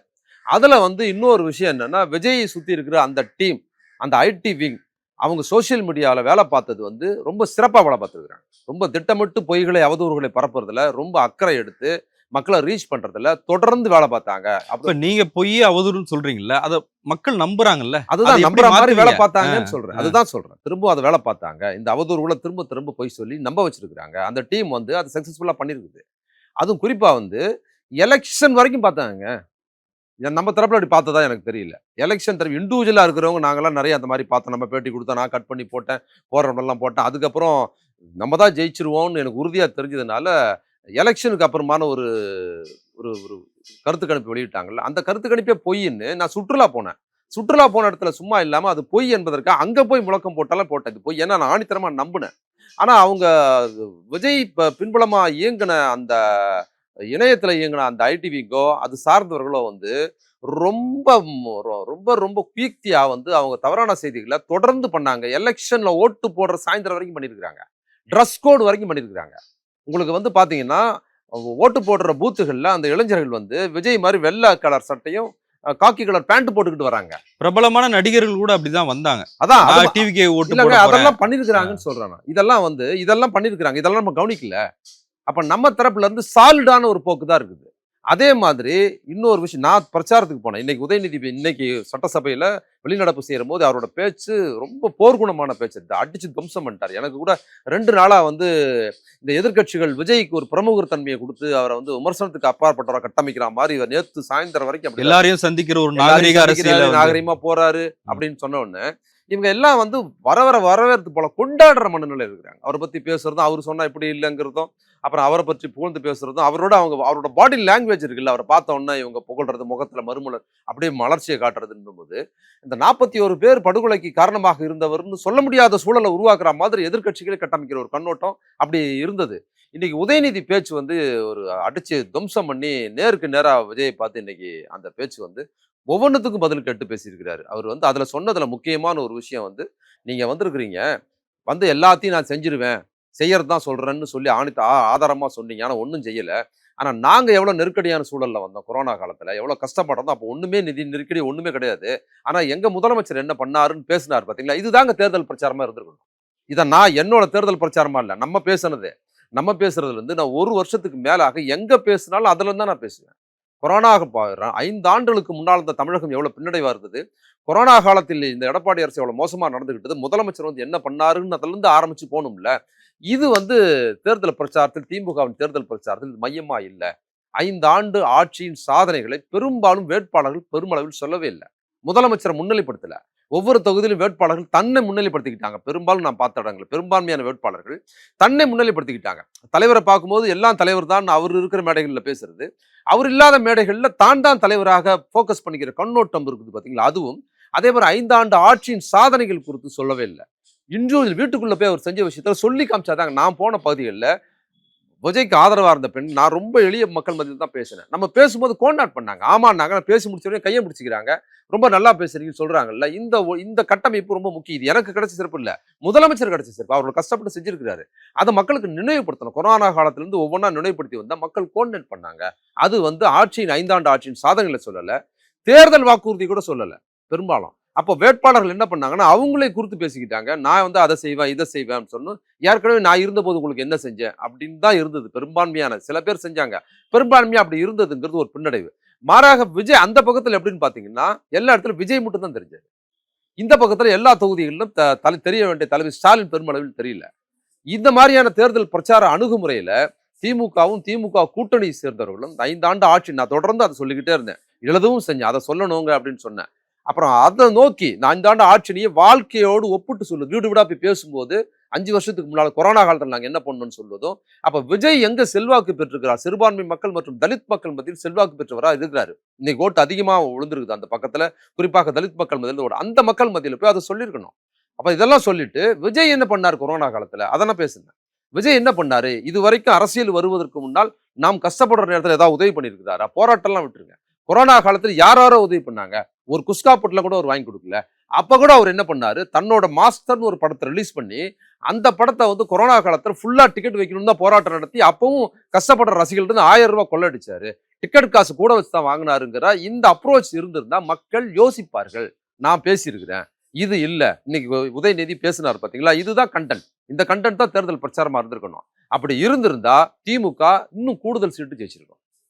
அதுல வந்து இன்னொரு விஷயம் என்னன்னா, விஜயை சுத்தி இருக்கிற அந்த டீம், அந்த ஐடி விங், அவங்க சோசியல் மீடியால வேலை பார்த்தது வந்து ரொம்ப சிறப்பா வேலை பார்த்துருக்காங்க. ரொம்ப திட்டமிட்டு பொய்களை, அவதூறுகளை பரப்புறதுல ரொம்ப அக்கறை எடுத்து மக்கள ரீச் பண்றதுல தொடர்ந்து வேலை பார்த்தாங்க. இப்ப நீங்க பொய் அவதூறுன்னு சொல்றீங்கல்ல, அத மக்கள் நம்புறாங்கல்ல. அதுதான் அதை எப்படி நம்புற மாதிரி வேலை மாத்துவீங்க? பார்த்தாங்கன்னு சொல்றேன். அதுதான் சொல்றேன். திரும்ப அத வேலை பார்த்தாங்க. இந்த அவதூறுகள திரும்ப திரும்ப பொய் சொல்லி நம்ப வச்சிருக்காங்க. அந்த டீம் வந்து அத சக்சஸ்ஃபுல்லா பண்ணியிருக்குது. அதுவும் குறிப்பா வந்து எலக்ஷன் வரைக்கும் பார்த்தாங்கங்க. நம்ம தரப்புல அப்படி பார்த்ததா எனக்கு தெரியல. எலக்ஷன் தரப்பு இண்டிவிஜுவலா இருக்கிறவங்க நாங்கலாம் நெறைய அந்த மாரி பார்த்தோம். நம்ம பேட்டி குடுத்தோம். நான் கட் பண்ணி போட்டேன். போடுறவங்கலாம் போட்டேன். அதுக்கப்புறம் நம்ம தான் ஜெயிச்சுருவோம்னு எனக்கு உறுதியா தெரிஞ்சதுனால, எலக்ஷனுக்கு அப்புறமான ஒரு ஒரு ஒரு கருத்து கணிப்பு வெளியிட்டாங்கல்ல. அந்த கருத்து கணிப்பே பொய்ன்னு நான் சுற்றுலா போனேன். சுற்றுலா போன இடத்துல சும்மா இல்லாம அது பொய் என்பதற்காக அங்க போய் முழக்கம் போட்டாலும் போட்டேன். இது பொய். ஏன்னா நான் ஆணித்தரமா நம்புனேன். ஆனா அவங்க விஜய் பின்புலமா இயங்குன அந்த இணையத்துல இயங்குன அந்த ஐடிவிக்கோ அது சார்ந்தவர்களோ வந்து ரொம்ப ரொம்ப ரொம்ப குயுக்தியா வந்து அவங்க தவறான செய்திகளை தொடர்ந்து பண்ணாங்க. எலெக்ஷன்ல ஓட்டு போடுற சாயந்தரம் வரைக்கும் பண்ணியிருக்கிறாங்க. ட்ரெஸ் கோட் வரைக்கும் பண்ணியிருக்கிறாங்க. உங்களுக்கு வந்து பாத்தீங்கன்னா ஓட்டு போடுற பூத்துகள்ல அந்த இளைஞர்கள் வந்து விஜய் மாதிரி வெள்ளை கலர் சட்டையும் காக்கி கலர் பேண்ட் போட்டுக்கிட்டு வராங்க. பிரபலமான நடிகர்கள் கூட அப்படிதான் வந்தாங்க. அதான் நான் டிவிக்கு ஓட்டு இல்லங்க போட போறேன். அதெல்லாம் பண்ணியிருக்கிறாங்கன்னு சொல்றேன் நான். இதெல்லாம் பண்ணியிருக்கிறாங்க. இதெல்லாம் நம்ம கவனிக்கல. அப்ப நம்ம தரப்புல இருந்து சாலிடான ஒரு போக்கு தான் இருக்குது. அதே மாதிரி இன்னொரு விஷயம் நான் பிரச்சாரத்துக்கு போனேன். இன்னைக்கு உதயநிதி இன்னைக்கு சட்டசபையில வெளிநடப்பு செய்யும்போது அவரோட பேச்சு ரொம்ப போர்க்குணமான பேச்சு. அடிச்சு துவம்சம் பண்ணிட்டார். எனக்கு கூட 2 நாளா வந்து இந்த எதிர்க்கட்சிகள் விஜய்க்கு ஒரு பிரமுகர் தன்மையை கொடுத்து அவரை வந்து விமர்சனத்துக்கு அப்பாற்பட்டவரை கட்டமைக்கிற மாதிரி இவர் நேத்து சாயந்தரம் வரைக்கும் அப்படி எல்லாரையும் சந்திக்கிற ஒரு எல்லாரையும் நாகரிக சந்திக்கிறாரு, அரசியல் நாகரிகமா போறாரு அப்படின்னு சொன்ன உடனே இவங்க எல்லாம் வந்து வரவேற்று போல கொண்டாடுற மனநிலை இருக்கிறாங்க. அவரை பத்தி பேசுறதும் அவர் சொன்னா இப்படி இல்லைங்கிறதும் அப்புறம் அவரை பற்றி புகழ்ந்து பேசுறதும் அவரோட பாடி லாங்குவேஜ் இருக்குல்ல அவரை பார்த்த உடனே இவங்க புகழ்றது முகத்துல மறுமலர் அப்படியே மலர்ச்சியை காட்டுறதுன்னும் போது இந்த 41 பேர் படுகொலைக்கு காரணமாக இருந்தவர்னு சொல்ல முடியாத சூழலை உருவாக்குற மாதிரி எதிர்க்கட்சிகளை கட்டமைக்கிற ஒரு கண்ணோட்டம் அப்படி இருந்தது. இன்னைக்கு உதயநிதி பேச்சு வந்து ஒரு அடிச்சு துவம்சம் பண்ணி நேருக்கு நேரா விஜயை பார்த்து இன்னைக்கு அந்த பேச்சு வந்து ஒவ்வொன்றுத்துக்கும் பதில் கேட்டு பேசியிருக்கிறாரு. அவர் வந்து அதுல சொன்னதுல முக்கியமான ஒரு விஷயம் வந்து நீங்க வந்திருக்கிறீங்க வந்து எல்லாத்தையும் நான் செஞ்சிருவேன் செய்யறது தான் சொல்றேன்னு சொல்லி ஆதாரமா சொன்னீங்க. ஆனா ஒன்றும் செய்யல. ஆனா நாங்க எவ்வளவு நெருக்கடியான சூழல்ல வந்தோம் கொரோனா காலத்துல எவ்வளவு கஷ்டப்பட்டோம். அப்போ ஒண்ணுமே நிதி நெருக்கடி ஒண்ணுமே கிடையாது. ஆனா எங்க முதலமைச்சர் என்ன பண்ணாருன்னு பேசினார் பாத்தீங்களா. இதுதாங்க தேர்தல் பிரச்சாரமா இருந்திருக்கணும். இதை நான் என்னோட தேர்தல் பிரச்சாரமா இல்ல நம்ம பேசுனது. நம்ம பேசுறதுல இருந்து நான் 1 வருஷத்துக்கு மேலாக எங்க பேசினாலும் அதுல இருந்து தான் நான் பேசுவேன். கொரோனா 5 ஆண்டுகளுக்கு முன்னால் இந்த தமிழகம் எவ்வளவு பின்னடைவா இருந்தது. கொரோனா காலத்தில் இந்த எடப்பாடி அரசு எவ்வளவு மோசமா நடந்துகிட்டது. முதலமைச்சர் வந்து என்ன பண்ணாருன்னு அதுல இருந்து ஆரம்பிச்சு போகணும்ல. இது வந்து தேர்தல் பிரச்சாரத்தில் திமுகவின் தேர்தல் பிரச்சாரத்தில் மையமா இல்ல. 5 ஆண்டு ஆட்சியின் சாதனைகளை பெரும்பாலும் வேட்பாளர்கள் பெருமளவில் சொல்லவே இல்லை. முதலமைச்சரை முன்னிலைப்படுத்தல. ஒவ்வொரு தொகுதியிலும் வேட்பாளர்கள் தன்னை முன்னிலைப்படுத்திக்கிட்டாங்க. பெரும்பாலும் நான் பார்த்த இடங்கள் பெரும்பான்மையான வேட்பாளர்கள் தன்னை முன்னிலைப்படுத்திக்கிட்டாங்க. தலைவரை பார்க்கும்போது எல்லாம் தலைவர் தான் அவர் இருக்கிற மேடைகளில் பேசுறது. அவர் இல்லாத மேடைகளில் தான் தலைவராக போக்கஸ் பண்ணிக்கிற கண்ணோட்டம் இருக்குது பாத்தீங்களா. அதுவும் அதே மாதிரி 5 ஆண்டு ஆட்சியின் சாதனைகள் குறித்து சொல்லவே இல்லை. இன்றும் வீட்டுக்குள்ள போய் அவர் செஞ்ச விஷயத்த சொல்லி காமிச்சாதாங்க. நான் போன பகுதிகளில் விஜய்க்கு ஆதரவா இருந்த பெண் நான் ரொம்ப எளிய மக்கள் மத்தியில் தான் பேசினேன். நம்ம பேசும்போது கோண்டாட் பண்ணாங்க. ஆமாண்ணாங்க நான் பேசி முடிச்சவரையும் கையை பிடிச்சிக்கிறாங்க. ரொம்ப நல்லா பேசுறீங்கன்னு சொல்றாங்கல்ல. இந்த கட்டமைப்பு ரொம்ப முக்கியம். இது எனக்கு கிடைச்ச சிறப்பு இல்ல. முதலமைச்சர் கிடைச்ச சிறப்பு. அவர்கள் கஷ்டப்பட்டு செஞ்சிருக்கிறாரு. அதை மக்களுக்கு நினைவுபடுத்தணும். கொரோனா காலத்திலிருந்து ஒவ்வொன்றா நினைவுபடுத்தி வந்தா மக்கள் கோஆர்டினேட் பண்ணாங்க. அது வந்து ஆட்சியின் 5 ஆண்டு ஆட்சியின் சாதனைகளை சொல்லல. தேர்தல் வாக்குறுதி கூட சொல்லல பெரும்பாலும். அப்போ வேட்பாளர்கள் என்ன பண்ணாங்கன்னா அவங்களே குறித்து பேசிக்கிட்டாங்க. நான் வந்து அதை செய்வேன் இதை செய்வேன் சொன்னு ஏற்கனவே நான் இருந்தபோது உங்களுக்கு என்ன செஞ்சேன் அப்படின்னு தான் இருந்தது. பெரும்பான்மையான சில பேர் செஞ்சாங்க. பெரும்பான்மையா அப்படி இருந்ததுங்கிறது ஒரு பின்னடைவு. மாறாக விஜய் அந்த பக்கத்துல எப்படின்னு பாத்தீங்கன்னா எல்லா இடத்துலயும் விஜய் மட்டும் தான் தெரிஞ்சாரு. இந்த பக்கத்துல எல்லா தொகுதிகளிலும் தெரிய வேண்டிய தலைவர் ஸ்டாலின் பெருமளவில் தெரியல. இந்த மாதிரியான தேர்தல் பிரச்சார அணுகுமுறையில திமுகவும் திமுக கூட்டணி சேர்ந்தவர்களும் 5 ஆண்டு ஆட்சி நான் தொடர்ந்து அதை சொல்லிக்கிட்டே இருந்தேன். எழுதவும் செஞ்சேன். அதை சொல்லணுங்க அப்படின்னு சொன்னேன். அப்புறம் அதை நோக்கி நான் 5 ஆண்டு ஆட்சியை வாழ்க்கையோடு ஒப்பிட்டு சொல்லுது. வீடு வீடா போய் பேசும்போது 5 வருஷத்துக்கு முன்னால கொரோனா காலத்தில் நாங்கள் என்ன பண்ணணும்னு சொல்வதும் அப்ப விஜய் எங்க செல்வாக்கு பெற்றிருக்கிறார். சிறுபான்மை மக்கள் மற்றும் தலித் மக்கள் மத்தியில் செல்வாக்கு பெற்றவரா இருக்கிறாரு. இன்னைக்கு ஓட்டு அதிகமா விழுந்திருக்குது அந்த பக்கத்துல. குறிப்பாக தலித் மக்கள் மத்தியில் அந்த மக்கள் மத்தியில் போய் அதை சொல்லியிருக்கணும். அப்ப இதெல்லாம் சொல்லிட்டு விஜய் என்ன பண்ணாரு கொரோனா காலத்துல அதெல்லாம் பேசுனேன். விஜய் என்ன பண்ணாரு இது வரைக்கும் அரசியல் வருவதற்கு முன்னால் நாம் கஷ்டப்படுற நேரத்தில் ஏதாவது உதவி பண்ணியிருக்கிறாரா. போராட்டம்லாம் விட்டுருங்க. கொரோனா காலத்தில் யாரோ உதவி பண்ணாங்க. ஒரு குஸ்கா பொட்டில் கூட ஒரு வாங்கி கொடுக்கல. அப்ப கூட அவர் என்ன பண்ணாரு, தன்னோட மாஸ்டர்னு ஒரு படத்தை ரிலீஸ் பண்ணி அந்த படத்தை வந்து கொரோனா காலத்துல ஃபுல்லா டிக்கெட் வைக்கணும்னு தான் போராட்டம் நடத்தி அப்பவும் கஷ்டப்படுற ரசிகர்கள் 1000 ரூபாய் கொள்ளடிச்சாரு. டிக்கெட் காசு கூட வச்சு தான் வாங்கினாருங்கிற இந்த அப்ரோச் இருந்திருந்தா மக்கள் யோசிப்பார்கள். நான் பேசியிருக்கிறேன், இது இல்ல. இன்னைக்கு உதயநிதி பேசினார் பாத்தீங்களா, இதுதான் கண்டென்ட். இந்த கண்டென்ட் தான் தேர்தல் பிரச்சாரமா இருந்திருக்கணும். அப்படி இருந்திருந்தா திமுக இன்னும் கூடுதல் சீட்டு ஜெயிச்சிருக்கும்.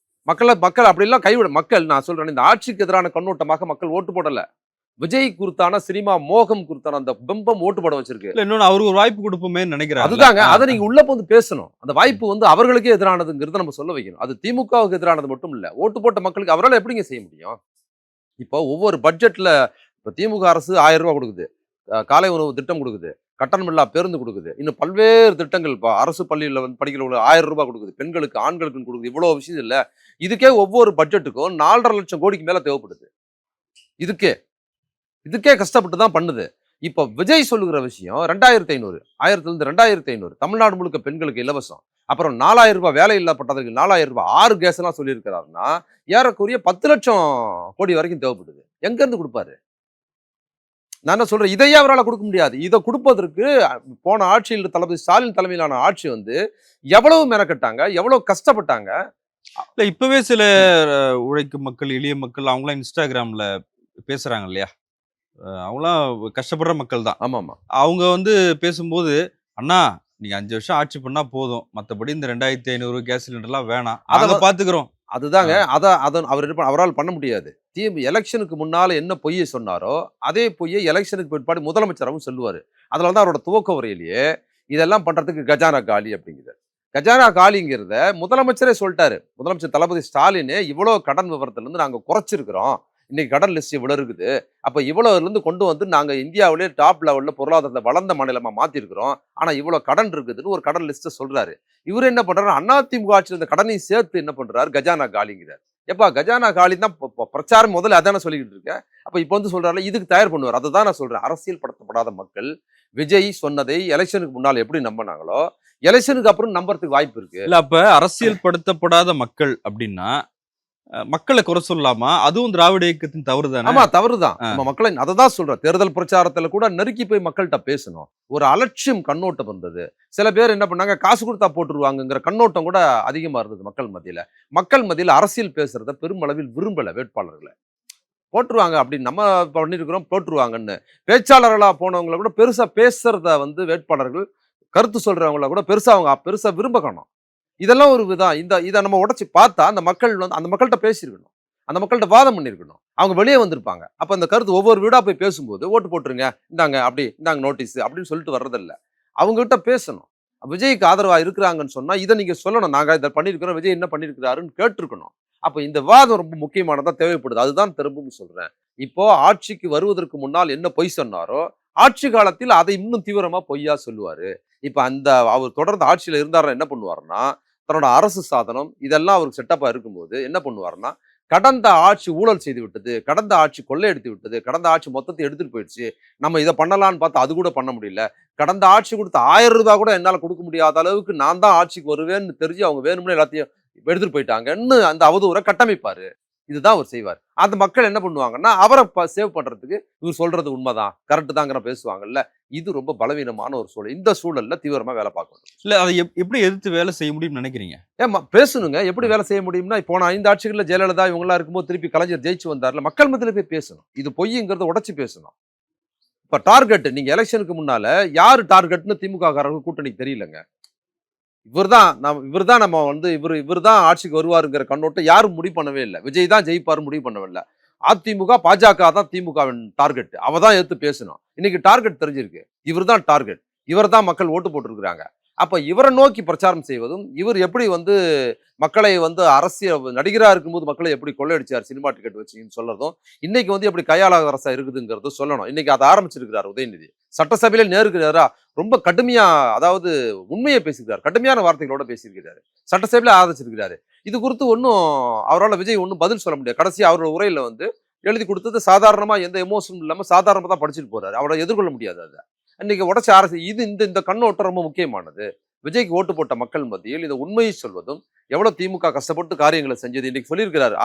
மக்கள் அப்படிலாம் கைவிட மக்கள், நான் சொல்றேன், இந்த ஆட்சிக்கு எதிரான கண்ணோட்டமாக மக்கள் ஓட்டு போடல. விஜய் குறித்தான சினிமா மோகம் குறித்தான அந்த பிம்பம் ஓட்டு போட வச்சிருக்கு. இல்ல இன்னொன்னு அவருக்கு ஒரு வாய்ப்பு கொடுப்போமே நினைக்கிறாங்க. அதுதாங்க, அதை நீங்க உள்ள வந்து பேசணும். அந்த வாய்ப்பு வந்து அவர்களுக்கே எதிரானதுங்கிறத நம்ம சொல்ல வைக்கணும். அது திமுகவுக்கு எதிரானது மட்டும் இல்ல, ஓட்டு போட்ட மக்களுக்கு அவரால் எப்படிங்க செய்ய முடியும்? இப்போ ஒவ்வொரு பட்ஜெட்ல இப்போ திமுக அரசு 1000 ரூபாய் கொடுக்குது, காலை உணவு திட்டம் கொடுக்குது, கட்டணமில்லா பேருந்து கொடுக்குது, இன்னும் பல்வேறு திட்டங்கள். இப்போ அரசு பள்ளியில் வந்து படிக்கிறவங்களுக்கு 1000 ரூபாய் கொடுக்குது, பெண்களுக்கு ஆண்களுக்கு கொடுக்குது. இவ்வளவு விஷயம் இல்ல, இதுக்கே ஒவ்வொரு பட்ஜெட்டுக்கும் 4.5 லட்சம் கோடிக்கு மேல தேவைப்படுது. இதுக்கே இதுக்கே கஷ்டப்பட்டு தான் பண்ணுது. இப்போ விஜய் சொல்லுகிற விஷயம் 2500, 1000 2500 தமிழ்நாடு முழுக்க பெண்களுக்கு இலவசம். அப்புறம் 4000 ரூபாய் வேலை இல்லா பட்டதாரிகள் 4000 ரூபாய் 6 கேஸ் எல்லாம் சொல்லியிருக்கிறாருன்னா ஏறக்குறைய 10 லட்சம் கோடி வரைக்கும் தேவைப்படுது. எங்க இருந்து கொடுப்பாரு? நான் என்ன சொல்றேன், இதையே அவரால் கொடுக்க முடியாது. இதை கொடுப்பதற்கு போன ஆட்சியில் தளபதி ஸ்டாலின் தலைமையிலான ஆட்சி வந்து எவ்வளவு மெனக்கட்டாங்க, எவ்வளவு கஷ்டப்பட்டாங்க. இல்ல இப்பவே சில உழைக்கும் மக்கள், எளிய மக்கள் அவங்களாம் இன்ஸ்டாகிராம்ல பேசுறாங்க இல்லையா? அவங்களாம் கஷ்டப்படுற மக்கள் தான். ஆமாமா. அவங்க வந்து பேசும்போது, "அண்ணா நீங்க 5 வருஷம் ஆட்சி பண்ணா போதும். மத்தபடி இந்த 2500 கேஸ் சிலிண்டர்லாம் வேணாம். நாங்க பாத்துக்கிறோம்." அதுதாங்க. அவரால் பண்ண முடியாது. எலெக்ஷனுக்கு முன்னால என்ன பொய்யை சொன்னாரோ அதே பொய்யை எலெக்ஷனுக்கு பிற்பாடு முதலமைச்சராகவும் சொல்லுவாரு. அதுல வந்து அவரோட துவக்க உரையிலேயே இதெல்லாம் பண்றதுக்கு கஜானா காலி அப்படிங்கிறார். கஜானா காலிங்கிறத முதலமைச்சரே சொல்லிட்டாரு. முதலமைச்சர் தளபதி ஸ்டாலினே இவ்வளவு கடன் விவரத்துல இருந்து நாங்க குறைச்சிருக்கிறோம். இன்னைக்கு கடன் லிஸ்ட் இவ்வளவு இருக்குது. அப்ப இவ்வளவுல இருந்து கொண்டு வந்து நாங்க இந்தியாவிலே டாப் லெவல்ல பொருளாதாரத்தை வளர்ந்த மாநிலமா மாத்திருக்கிறோம். ஆனா இவ்வளவு கடன் இருக்குதுன்னு ஒரு கடன் லிஸ்ட் சொல்றாரு. இவரு என்ன பண்றாரு, அதிமுக ஆட்சியில் இந்த கடனையும் சேர்த்து என்ன பண்றாரு, கஜானா காலிங்கிறார். எப்பா கஜானா காலி தான் பிரச்சாரம் முதல்ல அதான சொல்லிக்கிட்டு இருக்க. அப்ப இப்ப வந்து சொல்றாரு இதுக்கு தயார் பண்ணுவார். அதை தான் நான் சொல்றேன். அரசியல் படுத்தப்படாத மக்கள் விஜய் சொன்னதை எலெக்ஷனுக்கு முன்னால் எப்படி நம்பினாங்களோ எலெக்ஷனுக்கு அப்புறம் நம்புறதுக்கு வாய்ப்பு இருக்கு. இல்ல அப்ப அரசியல் படுத்தப்படாத மக்கள் அப்படின்னா மக்களை குறை சொல்லலாமா? அதுவும் திராவிட இயக்கத்தின் தவறு தானே? ஆமா, தவறுதான். நம்ம மக்களை அதை தான் சொல்றேன். தேர்தல் பிரச்சாரத்துல கூட நெருக்கி போய் மக்கள்கிட்ட பேசணும். ஒரு அலட்சியம் கண்ணோட்டம் இருந்தது. சில பேர் என்ன பண்ணாங்க, காசு கொடுத்தா போட்டுருவாங்கங்கிற கண்ணோட்டம் கூட அதிகமா இருந்தது மக்கள் மத்தியில. மக்கள் மத்தியில அரசியல் பேசுறத பெருமளவில் விரும்பல வேட்பாளர்களை. போட்டுருவாங்க அப்படின்னு நம்ம பண்ணிருக்கிறோம், போட்டுருவாங்கன்னு. பேச்சாளர்களா போனவங்களை கூட பெருசா பேசுறத வந்து வேட்பாளர்கள், கருத்து சொல்றவங்கள கூட பெருசா விரும்ப காணோம். இதெல்லாம் ஒரு விதம். இதை நம்ம உடைச்சு பார்த்தா அந்த மக்கள் வந்து அந்த மக்கள்கிட்ட பேசியிருக்கணும், அந்த மக்கள்கிட்ட வாதம் பண்ணியிருக்கணும். அவங்க வெளியே வந்திருப்பாங்க. அப்ப அந்த கருத்து ஒவ்வொரு வீடா போய் பேசும்போது ஓட்டு போட்டுருங்க, இந்தாங்க அப்படி இந்தாங்க நோட்டீஸ் அப்படின்னு சொல்லிட்டு வர்றதில்ல. அவங்க கிட்ட பேசணும். விஜய்க்கு ஆதரவா இருக்கிறாங்கன்னு சொன்னா இதை நீங்க சொல்லணும், நாங்க இதை பண்ணியிருக்கிறோம், விஜய் என்ன பண்ணியிருக்கிறாருன்னு கேட்டிருக்கணும். அப்ப இந்த விவாதம் ரொம்ப முக்கியமானதா தேவைப்படுது. அதுதான் திரும்பவும் சொல்றேன். இப்போ ஆட்சிக்கு வருவதற்கு முன்னால் என்ன பொய் சொன்னாரோ ஆட்சி காலத்தில் அதை இன்னும் தீவிரமா பொய்யா சொல்லுவாரு. இப்ப அவர் தொடர்ந்து ஆட்சியில இருந்தாருன்னா என்ன பண்ணுவாருன்னா, தன்னோட அரசு சாதனம் இதெல்லாம் அவருக்கு செட்டப்பா இருக்கும்போது என்ன பண்ணுவாருன்னா, கடந்த ஆட்சி ஊழல் செய்து விட்டது, கடந்த ஆட்சி கொள்ளையடித்து விட்டது, கடந்த ஆட்சி மொத்தத்தை எடுத்துட்டு போயிடுச்சு, நம்ம இதை பண்ணலாம்னு பார்த்தா அது கூட பண்ண முடியல, கடந்த ஆட்சி கொடுத்த 1000 ரூபாய் கூட என்னால கொடுக்க முடியாத அளவுக்கு நான் தான் ஆட்சிக்கு வருவேன்னு தெரிஞ்சு அவங்க வேணும்னே எல்லாத்தையும் எடுத்துட்டு போயிட்டாங்கன்னு அந்த அவதூறை கட்டமைப்பாரு. இதுதான் அவர் செய்வார். அந்த மக்கள் என்ன பண்ணுவாங்கன்னா, அவரை சேவ் பண்றதுக்கு இவர் சொல்றது உண்மைதான், கரெக்ட் தாங்கிற பேசுவாங்கல்ல. இது ரொம்ப பலவீனமான ஒரு சூழல். இந்த சூழல்ல தீவிரமா வேலை பார்க்கணும். இல்ல அதை எப்படி எதிர்த்து வேலை செய்ய முடியும்னு நினைக்கிறீங்க? ஏமா பேசணுங்க. எப்படி வேலை செய்ய முடியும்னா, போன 5 ஆட்சிகள்ல ஜெயலலிதா இவங்கெல்லாம் இருக்கும்போது திருப்பி கலைஞர் ஜெயிச்சு வந்தார்ல, மக்கள் மத்தியில போய் பேசணும். இது பொய்ங்கிறத உடைச்சு பேசணும். இப்ப டார்கெட், நீங்க எலெக்ஷனுக்கு முன்னால யாரு டார்கெட்னு திமுக காரர்கள் கூட்டணிக்கு தெரியலங்க. இவர்தான் நம்ம வந்து இவர்தான் ஆட்சிக்கு வருவாருங்கிற கண்ணோட்டம் யாரும் முடிவு பண்ணவே இல்லை. விஜய் தான் ஜெயிப்பாரு முடிவு பண்ணவில்லை. அதிமுக பாஜக தான் திமுகவின் டார்கெட். அவ தான் எடுத்து பேசணும். இன்னைக்கு டார்கெட் தெரிஞ்சிருக்கு. இவர்தான் டார்கெட். இவர் தான் மக்கள் ஓட்டு போட்டிருக்கிறாங்க. அப்ப இவரை நோக்கி பிரச்சாரம் செய்வதும், இவர் எப்படி வந்து மக்களை வந்து அரசியல் நடிகரா இருக்கும்போது மக்களை எப்படி கொள்ளையடிச்சார் சினிமா டிக்கெட் வச்சுன்னு சொல்றதும், இன்னைக்கு வந்து எப்படி கையாளாத அரசா இருக்குதுங்கிறதும் சொல்லணும். இன்னைக்கு அதை ஆரம்பிச்சிருக்கிறார் உதயநிதி. சட்டசபையில நேருக்கு நேரா ரொம்ப கடுமையா, அதாவது உண்மையை பேசியிருக்காரு, கடுமையான வார்த்தைகளோட பேசியிருக்கிறாரு, சட்டசபையில ஆதரிச்சிருக்கிறாரு. இது குறித்து ஒன்றும் அவரால் விஜய் ஒன்றும் பதில் சொல்ல முடியாது. கடைசி அவரோட உரையில வந்து எழுதி கொடுத்தது சாதாரணமா எந்த எமோஷனும் இல்லாம சாதாரணமா தான் படிச்சுட்டு போறாரு. அவரை எதிர்கொள்ள முடியாது. அதை இன்னைக்கு உடச்சு அரசு இது இந்த கண்ணோட்டம் ரொம்ப முக்கியமானது. விஜய்க்கு ஓட்டு போட்ட மக்கள் மத்தியில் இதை உண்மையை சொல்வதும், எவ்வளவு திமுக கஷ்டப்பட்டு காரியங்களை செஞ்சது இன்னைக்கு சொல்லியிருக்கிறாரு.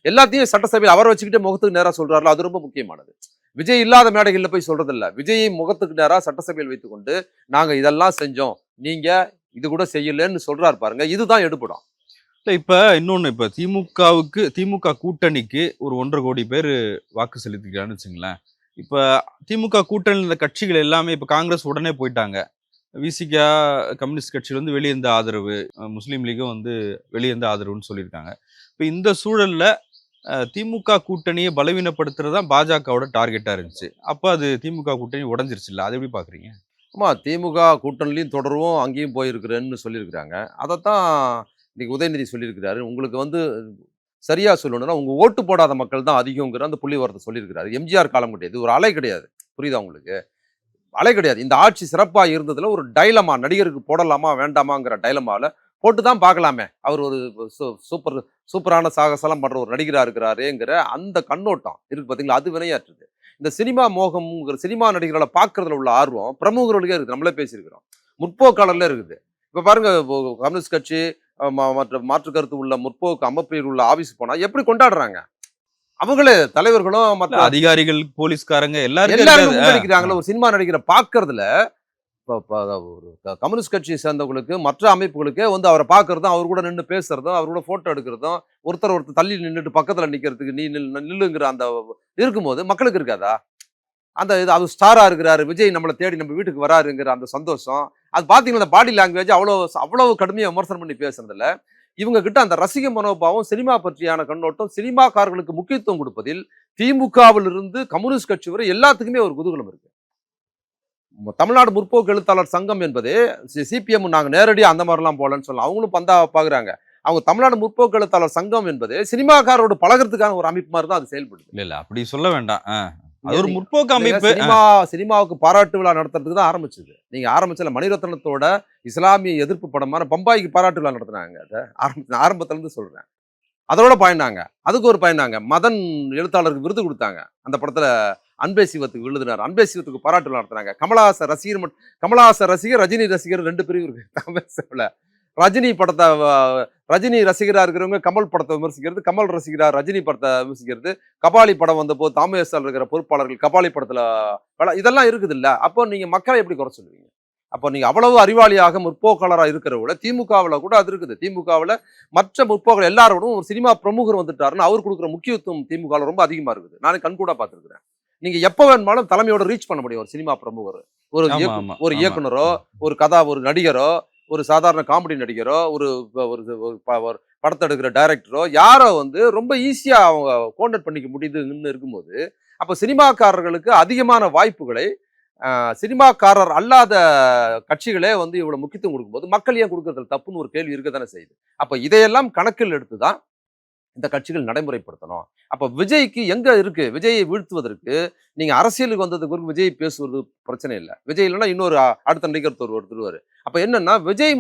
எல்லாத்தையும் சட்டசபையில் அவரை வச்சுக்கிட்டே முகத்துக்கு நேரா சொல்றாருல, அது ரொம்ப முக்கியமானது. விஜய் இல்லாத மேடைகள்ல போய் சொல்றது இல்ல. விஜயை முகத்துக்கு நேரா சட்டசபையில் வைத்துக்கொண்டு நாங்க இதெல்லாம் செஞ்சோம், நீங்க இது கூட செய்யலன்னு சொல்றாரு பாருங்க. இதுதான் எடுபடும். இல்ல இப்ப இன்னொன்னு, இப்ப திமுக கூட்டணிக்கு ஒரு 1.5 கோடி பேர் வாக்கு செலுத்திக்கிறான்னு வச்சுங்களேன். இப்ப திமுக கூட்டணியில் இந்த கட்சிகள் எல்லாமே இப்ப காங்கிரஸ் உடனே போயிட்டாங்க. விசிகா, கம்யூனிஸ்ட் கட்சியில வந்து வெளியேந்த ஆதரவு, முஸ்லீம் லீகும் வந்து வெளியேந்த ஆதரவுன்னு சொல்லியிருக்காங்க. இப்ப இந்த சூழல்ல திமுக கூட்டணியை பலவீனப்படுத்துறது தான் பாஜகவோட டார்கெட்டா இருந்துச்சு. அப்ப அது திமுக கூட்டணி உடைஞ்சிருச்சுல்ல, அதை எப்படி பாக்குறீங்க? ஆமா, திமுக கூட்டணிலையும் தொடருவோம், அங்கேயும் போயிருக்கிறேன்னு சொல்லியிருக்கிறாங்க. அதைத்தான் இன்னைக்கு உதயநிதி சொல்லியிருக்கிறாரு. உங்களுக்கு வந்து சரியா சொல்லணும்னா, உங்க ஓட்டு போடாத மக்கள் தான் அதிகங்கிற அந்த புள்ளிவிவரத்தை சொல்லியிருக்கிறாரு. எம்ஜிஆர் காலம் கிடையாது. இது ஒரு அலை கிடையாது. புரியுதா உங்களுக்கு? அலை கிடையாது. இந்த ஆட்சி சிறப்பா இருந்ததுல ஒரு டைலமா, நடிகருக்கு போடலாமா வேண்டாமாங்கிற டைலமால போட்டு தான் பார்க்கலாமே. அவர் ஒரு சூப்பரான சாகசலாம் பண்ற ஒரு நடிகரா இருக்கிறாருங்கிற அந்த கண்ணோட்டம் இருக்கு பார்த்தீங்களா? அது வினையாற்றுது. இந்த சினிமா மோகம்ங்கிற சினிமா நடிகர்களை பார்க்கறதுல உள்ள ஆர்வம் பிரமுகர்களுக்கே இருக்குது. நம்மளே பேசியிருக்கிறோம். முற்போக்காளர்ல இருக்குது. இப்ப பாருங்க, கம்யூனிஸ்ட் கட்சி மற்ற மாற்று கருத்து உள்ள முற்போக்கு அமைப்பில் உள்ள ஆபீஸ் போனா எப்படி கொண்டாடுறாங்க? அவங்களே தலைவர்களும் மற்ற அதிகாரிகள், போலீஸ்காரங்க எல்லாருமே எல்லாரும் முன்னெடுக்கிறாங்களா ஒரு சினிமா நடிகரை பார்க்கறதுல. ஒரு கம்யூனிஸ்ட் கட்சியை சேர்ந்தவங்களுக்கு மற்ற அமைப்புகளுக்கே வந்து அவரை பார்க்கறதும், அவர் கூட நின்று பேசுறதும், அவர் கூட போட்டோ எடுக்கிறதும், ஒருத்தர் தள்ளி நின்றுட்டு பக்கத்துல நிக்கிறதுக்கு நீ நில்லுங்கிற அந்த இருக்கும்போது மக்களுக்கு இருக்காதா? அந்த இது அவர் ஸ்டாரா இருக்கிறாரு, விஜய் நம்மளை தேடி நம்ம வீட்டுக்கு வராருங்கிற அந்த சந்தோஷம். அது பாத்தீங்கன்னா பாடி லாங்குவேஜ் அவ்வளவு கடுமையா விமர்சனம் பண்ணி பேசுறதுல இவங்க கிட்ட அந்த ரசிக மனோபாவம், சினிமா பற்றியான கண்ணோட்டம், சினிமாக்காரர்களுக்கு முக்கியத்துவம் கொடுப்பதில் திமுகவில் இருந்து கம்யூனிஸ்ட் கட்சி வரை எல்லாத்துக்குமே ஒரு குதூகலம் இருக்கு. தமிழ்நாடு முற்போக்கு எழுத்தாளர் சங்கம் என்பது சிபிஎம் நாங்க நேரடியா அந்த மாதிரிலாம் போலன்னு சொல்லலாம். அவங்களும் பந்தா பாக்குறாங்க. அவங்க தமிழ்நாடு முற்போக்கு எழுத்தாளர் சங்கம் என்பது சினிமாக்காரோட பழகிறதுக்கான ஒரு அமைப்பு மாதிரி தான் அது செயல்படுது. இல்ல அப்படி சொல்ல வேண்டாம். அது ஒரு முற்போக்கு அமைப்பு. சினிமாவுக்கு பாராட்டு விழா நடத்துறதுக்கு தான் ஆரம்பிச்சது. நீங்க ஆரம்பிச்சல மணிரத்னத்தோட இஸ்லாமிய எதிர்ப்பு படமான பம்பாய்க்கு பாராட்டு விழா நடத்தினாங்க. அதை ஆரம்பத்துல இருந்து சொல்றேன். அதோட பயந்தாங்க. அதுக்கு ஒரு பயந்தாங்க. மதன் எழுத்தாளருக்கு விருது கொடுத்தாங்க. அந்த படத்துல அன்பே சிவத்துக்கு விழுதுனார். அன்பே சிவத்துக்கு பாராட்டு விழா நடத்துறாங்க. கமலஹாசன் ரசிகர், ரஜினி ரசிகர் 2 பிரிவு இருக்கு தமிழ்ல. ரஜினி படத்தை ரஜினி ரசிகரா இருக்கிறவங்க கமல் படத்தை விமர்சிக்கிறது, கமல் ரசிகரா ரஜினி படத்தை விமர்சிக்கிறது. கபாலி படம் வந்த போது தாமேசால் இருக்கிற பொறுப்பாளர்கள் கபாலி படத்துல இதெல்லாம் இருக்குது இல்ல. அப்போ நீங்க மக்களை எப்படி குறை சொல்லுவீங்க? அப்போ நீங்க அவ்வளவு அறிவாளியாக முற்போக்காளராக இருக்கிறவங்கள திமுகவில் கூட அது இருக்குது. திமுகவில் மற்ற முற்போக்கள் எல்லாரோடும் ஒரு சினிமா பிரமுகர் வந்துட்டாருன்னு அவர் கொடுக்குற முக்கியத்துவம் திமுகவில் ரொம்ப அதிகமா இருக்குது. நானே கண்கூடா பார்த்துருக்கிறேன். நீங்க எப்ப வேணுமாலும் தலைமையோட ரீச் பண்ண முடியும் ஒரு சினிமா பிரமுகர். ஒரு இயக்குனரோ, ஒரு நடிகரோ, ஒரு சாதாரண காமெடி நடிகரோ, ஒரு படத்தை எடுக்கிற டைரக்டரோ யாரோ வந்து ரொம்ப ஈஸியா அவங்க கோண்டக்ட் பண்ணிக்க முடியுதுன்னு இருக்கும்போது, அப்ப சினிமாக்காரர்களுக்கு அதிகமான வாய்ப்புகளை சினிமாக்காரர் அல்லாத கட்சிகளே வந்து இவ்வளவு முக்கியத்துவம் கொடுக்கும்போது மக்கள் ஏன் கொடுக்கறதுல தப்புன்னு ஒரு கேள்வி இருக்க தானே செய்யுது. அப்ப இதையெல்லாம் கணக்கில் எடுத்துதான் இந்த கட்சிகள் நடைமுறைப்படுத்தணும். அப்ப விஜய்க்கு எங்க இருக்கு? விஜயை வீழ்த்துவதற்கு நீங்க அரசியலுக்கு வந்ததுக்கு விஜய் பேசுவது பிரச்சனை இல்லை. விஜய் இல்லைன்னா இன்னொரு அடுத்த நடிகர் ஒருத்தர். அப்ப என்னன்னா விஜய்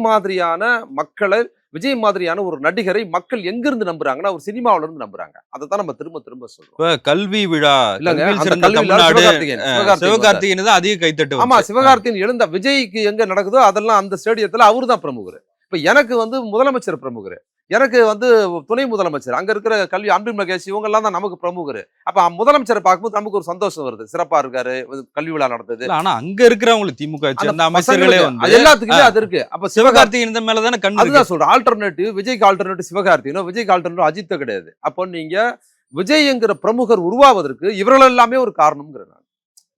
மாதிரியான ஒரு நடிகரை மக்கள் எங்கிருந்து நம்புறாங்கன்னா ஒரு சினிமாவில இருந்து நம்புறாங்க. அதைத்தான் நம்ம திரும்ப திரும்ப சொல்றோம். கல்வி விழா சிவகார்த்திகேயன் தான் அதிக கைத்தட்டு. ஆமா, சிவகார்த்திகேயன் எழுந்த விஜய்க்கு எங்க நடக்குதோ அதெல்லாம் அந்த ஸ்டேடியத்துல அவரு தான் பிரமுகர். இப்ப எனக்கு வந்து முதலமைச்சர் பிரமுகர், எனக்கு வந்து துணை முதலமைச்சர், அங்க இருக்கிற கல்வி அன்பில் மகேஷ் இவங்க எல்லாம் தான் நமக்கு பிரமுகர். அப்ப முதலமைச்சரை பார்க்கும்போது நமக்கு ஒரு சந்தோஷம் வருது. சிறப்பா இருக்காரு, கல்வி விழா நடந்தது. ஆனா அங்க இருக்கிறவங்களுக்கு திமுக அமைச்சர்களே வந்து எல்லாத்துக்குமே அது இருக்கு. அப்ப சிவகார்த்திகேயன் இந்த மேலதானே கண்ணு. அதுதான் சொல்றேன். ஆல்டர்னேட்டிவ் விஜய்க்கு ஆல்டர்னேட்டிவ் சிவகார்த்திகேயன், விஜய்க்கு ஆல்டர்னேட்டிவ் அஜித் கிடையாது. அப்போ நீங்க விஜய் என்கிற பிரமுகர் உருவாவதற்கு இவர்கள் எல்லாமே ஒரு காரணம்ங்கிற நான்.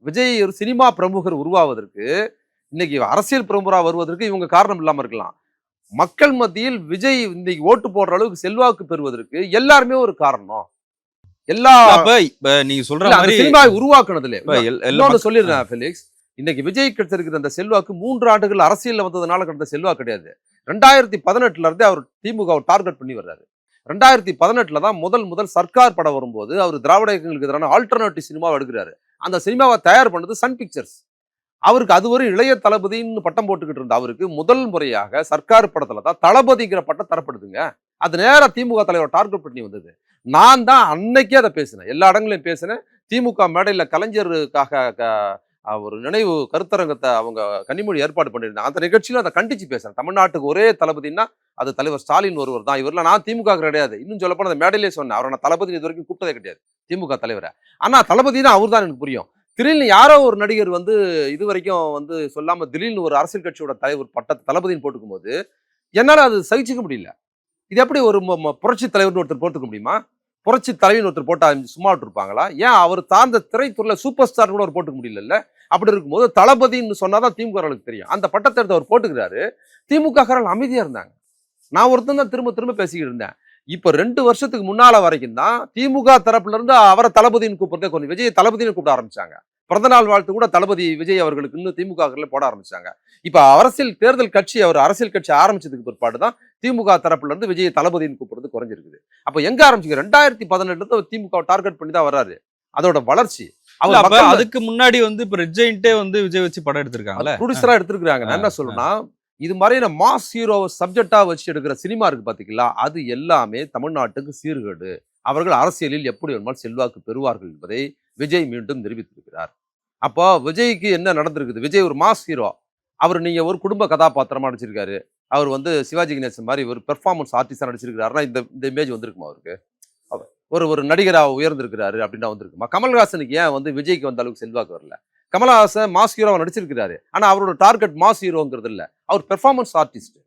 விஜய் ஒரு சினிமா பிரமுகர் உருவாவதற்கு, இன்னைக்கு அரசியல் பிரமுகரா வருவதற்கு இவங்க காரணம் இல்லாம இருக்கலாம். மக்கள் மத்தியில் விஜய் இன்னைக்கு ஓட்டு போடுற அளவுக்கு செல்வாக்கு பெறுவதற்கு எல்லாருமே ஒரு காரணம். நீங்க சொல்ற மாதிரி சினிமாவை உருவாக்குனதுல இன்னொன்னு சொல்லிடுறேன் ஃபெலிக்ஸ். இன்னைக்கு விஜய் கிடைச்சிருக்கிற அந்த செல்வாக்கு 3 ஆண்டுகள் அரசியல் வந்ததுனால கிடைத்த செல்வாக்கு கிடையாது. 2018 இருந்தே அவர் திமுக டார்கெட் பண்ணி வர்றாரு. 2018 தான் முதல் சர்க்கார் படம் வரும்போது அவர் திராவிட இயக்கங்களுக்கு எதிரான ஆல்டர்னேட்டிவ் சினிமாவை எடுக்கிறாரு. அந்த சினிமாவை தயார் பண்ணது சன் பிக்சர்ஸ். அவருக்கு அது ஒரு இளைய தளபதினு பட்டம் போட்டுக்கிட்டு இருந்த அவருக்கு முதல் முறையாக சர்க்கார் படத்துல தான் தளபதிங்கிற பட்டம் தரப்படுதுங்க. அது நேரா திமுக தலைவர் டார்கெட் பண்ணி வந்தது. நான் தான் அன்னைக்கே அதை பேசினேன், எல்லா இடங்களையும் பேசினேன். திமுக மேடையில கலைஞருக்காக ஒரு நினைவு கருத்தரங்கத்தை அவங்க கனிமொழி ஏற்பாடு பண்ணியிருந்தாங்க. அந்த நிகழ்ச்சியில அதை கண்டிச்சு பேசுறேன். தமிழ்நாட்டுக்கு ஒரே தளபதினா அது தலைவர் ஸ்டாலின் ஒருவர் தான். இவர்ல நான் திமுக கிடையாது. இன்னும் சொல்லப்போனா அந்த மேடையிலே சொன்னேன், அவரை நான் தளபதி இது வரைக்கும் கூப்பிட்டதே கிடையாது. திமுக தலைவரை. ஆனா தளபதி தான் அவர் தான் எனக்கு புரியும். திடீர்னு யாரோ ஒரு நடிகர் வந்து இது வரைக்கும் வந்து சொல்லாம திடீர்னு ஒரு அரசியல் கட்சியோட தலைவர் பட்டத்தை தளபதின்னு போட்டுக்கும் போது என்னால அது சகிச்சுக்க முடியல. இது எப்படி ஒரு புரட்சி தலைவர்னு ஒருத்தர் போட்டுக்க முடியுமா? புரட்சி தலைவின்னு ஒருத்தர் போட்டா சும்மா விட்டுருப்பாங்களா? ஏன் அவர் சார்ந்த திரைத்துறையில சூப்பர் ஸ்டார் கூட அவர் போட்டுக்க முடியல. அப்படி இருக்கும்போது தளபதின்னு சொன்னாதான் திமுகவுக்கு தெரியும். அந்த பட்டத்தை எடுத்து அவர் போட்டுக்கிறாரு. திமுககாரர்கள் அமைதியா இருந்தாங்க. நான் ஒருத்தன் தான் திரும்ப திரும்ப பேசிக்கிட்டு இருந்தேன். இப்ப 2 வருஷத்துக்கு முன்னால வரைக்கும் தான் திமுக தரப்புல இருந்து அவரை தளபதின்னு கூப்பிடுறதே கொஞ்சம் விஜய் தளபதின்னு கூப்பிட ஆரம்பிச்சாங்க. பிறந்த நாள் வாழ்த்து கூட தளபதி விஜய் அவர்களுக்கு இன்னும் திமுக போட ஆரம்பிச்சாங்க. இப்ப அரசியல் தேர்தல் கட்சி அவர் அரசியல் கட்சி ஆரம்பிச்சதுக்கு பிற்பாடு தான் திமுக தரப்புல இருந்து விஜய் தளபதின்னு கூப்பிடுறது குறைஞ்சிருக்குது. அப்ப எங்க ஆரம்பிச்சுங்க 2018 திமுக டார்கெட் பண்ணி தான் வர்றாரு. அதோட வளர்ச்சி அதுக்கு முன்னாடி வந்து இப்ப ரெட்ஜெயின்ட்டே வந்து விஜய் வச்சு படம் எடுத்திருக்காங்கல்ல, ப்ரொடியூசரா எடுத்திருக்காங்க. நான் என்ன சொல்றேன்னா இது மாதிரியான மாஸ் ஹீரோ சப்ஜெக்டா வச்சு எடுக்கிற சினிமா இருக்கு பாத்தீங்களா, அது எல்லாமே தமிழ்நாட்டுக்கு சீர்கேடு. அவர்கள் அரசியலில் எப்படி வேணுமால் செல்வாக்கு பெறுவார்கள் என்பதை விஜய் மீண்டும் நிரூபித்திருக்கிறார். அப்போ விஜய்க்கு என்ன நடந்திருக்குது? விஜய் ஒரு மாஸ் ஹீரோ. அவர் நீங்க ஒரு குடும்ப கதாபாத்திரமா நடிச்சிருக்காரு. அவர் வந்து சிவாஜி கணேசன் மாதிரி ஒரு பெர்ஃபார்மன்ஸ் ஆர்டிஸ்டா நடிச்சிருக்காருன்னா இந்த இந்த இமேஜ் வந்திருக்குமா அவருக்கு? ஒரு ஒரு நடிகரா உயர்ந்திருக்கிறாரு அப்படின்னா வந்திருக்குமா? கமல்ஹாசனுக்கு ஏன் வந்து விஜய்க்கு வந்த அளவுக்கு செல்வாக்கு வரல? கமலஹாசன் மாஸ் ஹீரோவா நடிச்சிருக்கிறாரு. ஆனா அவரோட டார்கெட் மாஸ் ஹீரோங்கிறது இல்ல. அவர் பெர்ஃபார்மன்ஸ் ஆர்டிஸ்ட்.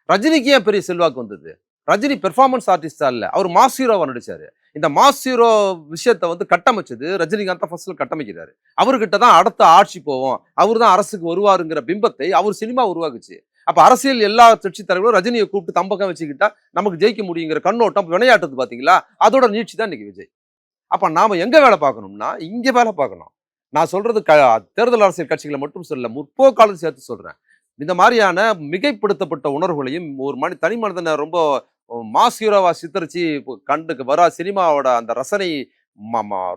ரஜினிக்கு ஏன் பெரிய செல்வாக்கு வந்தது? ரஜினி பெர்ஃபார்மன்ஸ் ஆர்டிஸ்டா இல்ல. அவர் மாஸ் ஹீரோவா நடிச்சாரு. இந்த மாஸ் ஹீரோ விஷயத்தை வந்து கட்டமைச்சது ரஜினிகாந்த் தான் ஃபர்ஸ்ட்ல கட்டமைக்கிறாரு. அவர்கிட்ட தான் அடுத்த ஆட்சி போவோம். அவர் தான் அரசுக்கு வருவாருங்கிற பிம்பத்தை அவர் சினிமா உருவாக்குச்சு. அப்ப அரசியல் எல்லா கட்சி தலைவர்களும் ரஜினியை கூப்பிட்டு தம்பக்கம் வச்சுக்கிட்டா நமக்கு ஜெயிக்க முடியுங்கிற கண்ணோட்டம் விளையாட்டுது பாத்தீங்களா? அதோட நீட்சி தான் இன்னைக்கு விஜய். அப்ப நாம எங்க வேலை பார்க்கணும்னா இங்க வேலை பார்க்கணும். நான் சொல்றது தேர்தல் அரசியல் கட்சிகளை மட்டும் சொல்லல, முற்போக்காலும் சேர்த்து சொல்றேன். இந்த மாதிரியான மிகைப்படுத்தப்பட்ட உணர்வுகளையும் ஒரு தனி மனிதனை ரொம்ப மாஸ் ஹீரோவா சித்தரிச்சு கண்டுக்கு வர சினிமாவோட அந்த ரசனை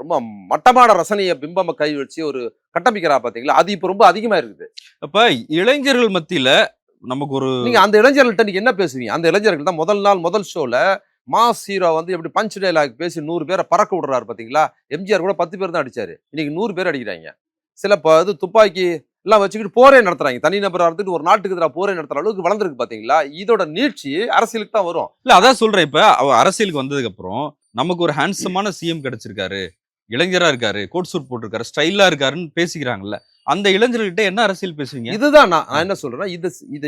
ரொம்ப மட்டமான ரசனையை பிம்பமா கை வச்சு ஒரு கட்டமைக்கிறா பாத்தீங்களா, அது இப்ப ரொம்ப அதிகமா இருக்குது. அப்ப இளைஞர்கள் மத்தியில நமக்கு ஒரு நீங்க அந்த இளைஞர்கள்ட்ட நீங்க என்ன பேசுவீங்க? அந்த இளைஞர்கள் தான் முதல் நாள் முதல் ஷோல மாஸ் ஹீரோ வந்து எப்படி பஞ்ச் டைலாக் பேசி 100 பேரை பறக்க விடுறாரு பாத்தீங்களா? எம்ஜிஆர் கூட 10 பேர் தான் அடிச்சாரு. இன்னைக்கு 100 பேர் அடிக்கிறாங்க. சில இது துப்பாக்கி எல்லாம் வச்சுக்கிட்டு போரே நடத்துறாங்க. தனிநபரா இருந்துட்டு ஒரு நாட்டுக்கு எதிராக போரே நடத்துற அளவுக்கு வளர்ந்துருக்கு பாத்தீங்களா? இதோட நீட்சி அரசியலுக்கு தான் வரும். இல்ல அதான் சொல்றேன். இப்ப அரசியலுக்கு வந்ததுக்கு அப்புறம் நமக்கு ஒரு ஹேண்ட்ஸமான சிஎம் கிடைச்சிருக்காரு, இளைஞரா இருக்காரு, கோட் சூட் போட்டிருக்காரு, ஸ்டைலா இருக்காருன்னு பேசிக்கிறாங்கல்ல. அந்த இளைஞர்கிட்ட என்ன அரசியல் பேசுவீங்க? இதுதான் நான் என்ன சொல்றேன்,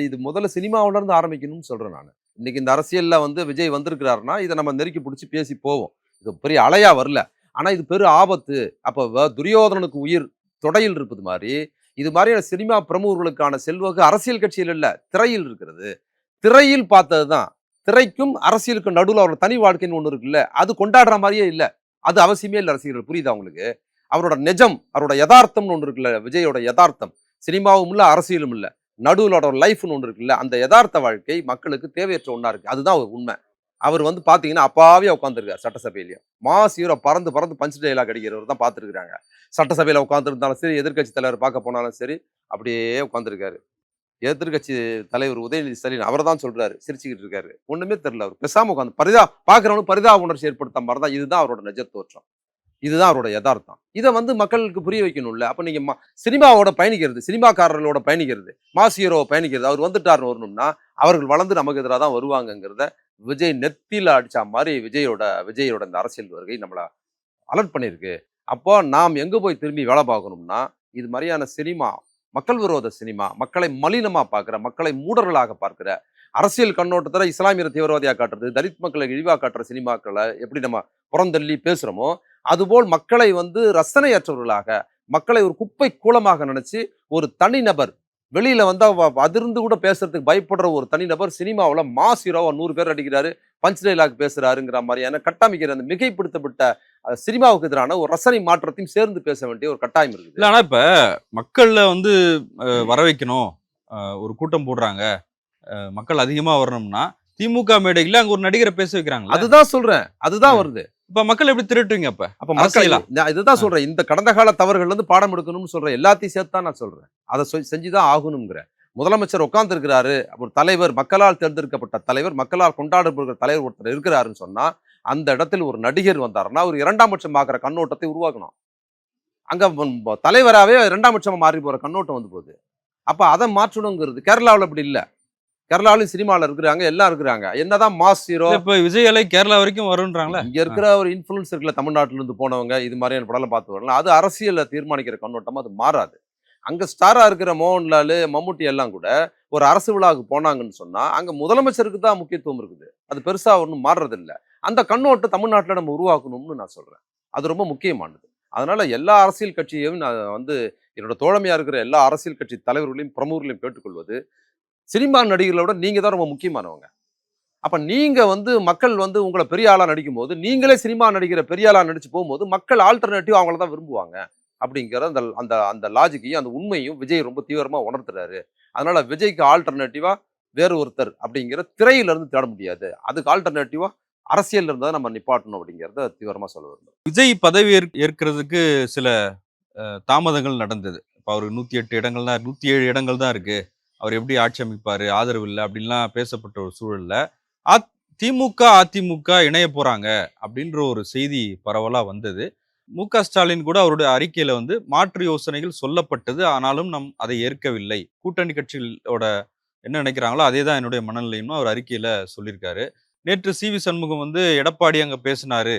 இது முதல்ல சினிமாவுல இருந்து ஆரம்பிக்கணும்னு சொல்றேன் நான். இன்னைக்கு இந்த அரசியல்ல வந்து விஜய் வந்திருக்கிறாருன்னா இதை நம்ம நெருக்கி பிடிச்சி பேசி போவோம். இது பெரிய அலையா வரல. ஆனா இது பெரு ஆபத்து. அப்ப துரியோதனனுக்கு உயிர் தொடையில் இருப்பது மாதிரி இது மாதிரியான சினிமா பிரமுகர்களுக்கான செல்வாக்கு அரசியல் கட்சியில் இல்ல, திரையில் இருக்கிறது. திரையில் பார்த்ததுதான். திரைக்கும் அரசியலுக்கும் நடுவில் அவரோட தனி வாழ்க்கைன்னு ஒண்ணு இருக்குல்ல, அது கொண்டாடுற மாதிரியே இல்ல. அது அவசியமே இல்லை ரசிகர்கள். புரியுதா உங்களுக்கு? அவரோட நிஜம், அவரோட யதார்த்தம்னு ஒன்று இருக்குல்ல, விஜயோட யதார்த்தம் சினிமாவும் இல்ல அரசியலும் இல்ல, நடுவுலோட லைஃப்னு ஒன்று இருக்குல்ல, அந்த யதார்த்த வாழ்க்கை மக்களுக்கு தேவையற்ற ஒன்றா இருக்கு. அதுதான் ஒரு உண்மை. அவர் வந்து பாத்தீங்கன்னா அப்பாவே உட்காந்துருக்காரு சட்டசபையிலையும். மாஸ் ஹீரோ பறந்து பறந்து பஞ்ச் டைலாக் அடிக்கிறவர் தான் பார்த்துருக்காங்க. சட்டசபையில உட்காந்துருந்தாலும் சரி, எதிர்கட்சி தலைவர் பார்க்க போனாலும் சரி, அப்படியே உட்காந்துருக்காரு. எதிர்கட்சி தலைவர் உதயநிதி ஸ்டாலின் அவர் தான் சொல்றாரு, சிரிச்சுக்கிட்டு இருக்காரு. ஒண்ணுமே தெரியல. அவர் பேசாம உட்காந்து பாக்குறவனு பரிதாப உணர்ச்சி ஏற்படுத்த மாதிரி தான். இதுதான் அவரோட நிஜ தோற்றம். இதுதான் அவரோட யதார்த்தம். இதை வந்து மக்களுக்கு புரிய வைக்கணும்ல. அப்ப நீங்க சினிமாவோட பயணிக்கிறது, சினிமாக்காரர்களோட பயணிக்கிறது, மாஸ் ஹீரோவை பயணிக்கிறது, அவர் வந்துட்டாருன்னு வரணும்னா அவர்கள் வளர்ந்து நமக்கு எதிராக தான் வருவாங்கங்கிறத விஜய் நெத்தியில அடிச்சா மாதிரி விஜயோட இந்த அரசியல் வருகை நம்மள அலர்ட் பண்ணியிருக்கு. அப்போ நாம் எங்க போய் திரும்பி வேலை பார்க்கணும்னா இது மாதிரியான சினிமா, மக்கள் விரோத சினிமா, மக்களை மலினமா பார்க்கிற, மக்களை மூடர்களாக பார்க்கிற, அரசியல் கண்ணோட்டத்துல இஸ்லாமியர் தீவிரவாதியா காட்டுறது, தலித் மக்களை இழிவா காட்டுற சினிமாக்களை எப்படி நம்ம புறந்தள்ளி பேசுறோமோ, அதுபோல் மக்களை வந்து ரசனையற்றவர்களாக, மக்களை ஒரு குப்பை கூலமாக நினைச்சு ஒரு தனிநபர் வெளியில வந்தா அதிர்ந்து கூட பேசுறதுக்கு பயப்படுற ஒரு தனிநபர் சினிமாவில் மாஸ் ஹீரோவா 100 பேர் அடிக்கிறாரு, பஞ்ச் டைலாக் பேசுறாருங்கிற மாதிரியான கட்டமைக்கிற அந்த மிகைப்படுத்தப்பட்ட சினிமாவுக்கு எதிரான ஒரு ரசனை மாற்றத்தையும் சேர்ந்து பேச வேண்டிய ஒரு கட்டாயம் இருக்குது. இல்ல ஆனா இப்ப மக்கள்ல வந்து வர வைக்கணும், ஒரு கூட்டம் போடுறாங்க, மக்கள் அதிகமா வரணும்னா திமுக மேடைகள்ல அங்க ஒரு நடிகரை பேச வைக்கிறாங்க. அதுதான் சொல்றேன், அதுதான் வருது. இப்ப மக்கள் எப்படி திருட்டுவீங்க? அப்ப மக்கள் இதுதான் சொல்றேன். இந்த கடந்த கால தவறுகள் வந்து பாடம் எடுக்கணும்னு சொல்றேன். எல்லாத்தையும் சேர்த்து தான் நான் சொல்றேன். அதை செஞ்சுதான் ஆகணுங்கிற. முதலமைச்சர் உட்கார்ந்து இருக்கிறாரு, ஒரு தலைவர், மக்களால் தேர்ந்தெடுக்கப்பட்ட தலைவர், மக்களால் கொண்டாடப்படுகிற தலைவர் ஒருத்தர் இருக்கிறாருன்னு சொன்னா அந்த இடத்தில் ஒரு நடிகர் வந்தாருன்னா ஒரு 2ஆம் பட்சம் பார்க்குற கண்ணோட்டத்தை உருவாக்கணும். அங்க தலைவராகவே 2ஆம் பட்சமா மாறி போற கண்ணோட்டம் வந்து போகுது. அப்ப அதை மாற்றணுங்கிறது கேரளாவில் அப்படி இல்லை. கேரளாவிலும் சினிமாவில் இருக்கிறாங்க, எல்லாம் இருக்கிறாங்க. என்னதான் மாஸ் ஹீரோ இப்ப விஜய் அலை கேரளா வரைக்கும் வரும்ன்றாங்களே. இங்க இருக்கிற ஒரு இன்ஃப்ளூயன்ஸ் இருக்குல்ல, தமிழ்நாட்டுல இருந்து போனவங்க இது மாதிரியான படம்லாம் பார்த்து வரலாம். அது அரசியலை தீர்மானிக்கிற கண்ணோட்டமா அது மாறாது. அங்க ஸ்டாரா இருக்கிற மோகன்லால், மம்முட்டி எல்லாம் கூட ஒரு அரசு விழாவுக்கு போனாங்கன்னு சொன்னா, அங்க முதலமைச்சருக்கு தான் முக்கியத்துவம் இருக்குது. அது பெருசா ஒண்ணும் மாறுறது இல்ல. அந்த கண்ணோட்டம் தமிழ்நாட்டுல நம்ம உருவாக்கணும்னு நான் சொல்றேன். அது ரொம்ப முக்கியமானது. அதனால எல்லா அரசியல் கட்சியையும் நான் வந்து என்னோட தோழமையா இருக்கிற எல்லா அரசியல் கட்சி தலைவர்களையும், பிரமுகர்களையும் கேட்டுக்கொள்வது, சினிமா நடிகர்களை விட நீங்க தான் ரொம்ப முக்கியமானவங்க. அப்ப நீங்க வந்து மக்கள் வந்து உங்கள பெரிய ஆளா நடிக்கும்போது, நீங்களே சினிமா நடிகர பெரிய ஆளா நடிச்சு போகும்போது, மக்கள் ஆல்டர்னேட்டிவ் அவங்கள தான் விரும்புவாங்க. அப்படிங்கிற அந்த அந்த அந்த லாஜிக்கையும், அந்த உண்மையும் விஜய் ரொம்ப தீவிரமா உணர்த்துறாரு. அதனால விஜய்க்கு ஆல்டர்னேட்டிவா வேறு ஒருத்தர் அப்படிங்கிற திரையில இருந்து தேட முடியாது. அதுக்கு ஆல்டர்னேட்டிவா அரசியல்ல இருந்தா நம்ம நிப்பாட்டணும் அப்படிங்கிறத தீவிரமா சொல்ல விரும்புறேன். விஜய் பதவி ஏற்கிறதுக்கு சில தாமதங்கள் நடந்தது. இப்ப அவருக்கு 108 இடங்கள் தான் 107 இடங்கள் தான் இருக்கு. அவர் எப்படி ஆட்சி அமைப்பாரு? ஆதரவு இல்ல அப்படின்லாம் பேசப்பட்ட ஒரு சூழல்ல, திமுக, அதிமுக இணைய போறாங்க அப்படின்ற ஒரு செய்தி பரவலா வந்தது. மு.க. ஸ்டாலின் கூட அவருடைய அறிக்கையில வந்து மாற்று யோசனைகள் சொல்லப்பட்டது. ஆனாலும் அதை ஏற்கவில்லை. கூட்டணி கட்சிகளோட என்ன நினைக்கிறாங்களோ அதே தான் என்னுடைய மனநிலைன்னு அவர் அறிக்கையில சொல்லியிருக்காரு. நேற்று சி.வி. சண்முகம் வந்து எடப்பாடி அங்க பேசினாரு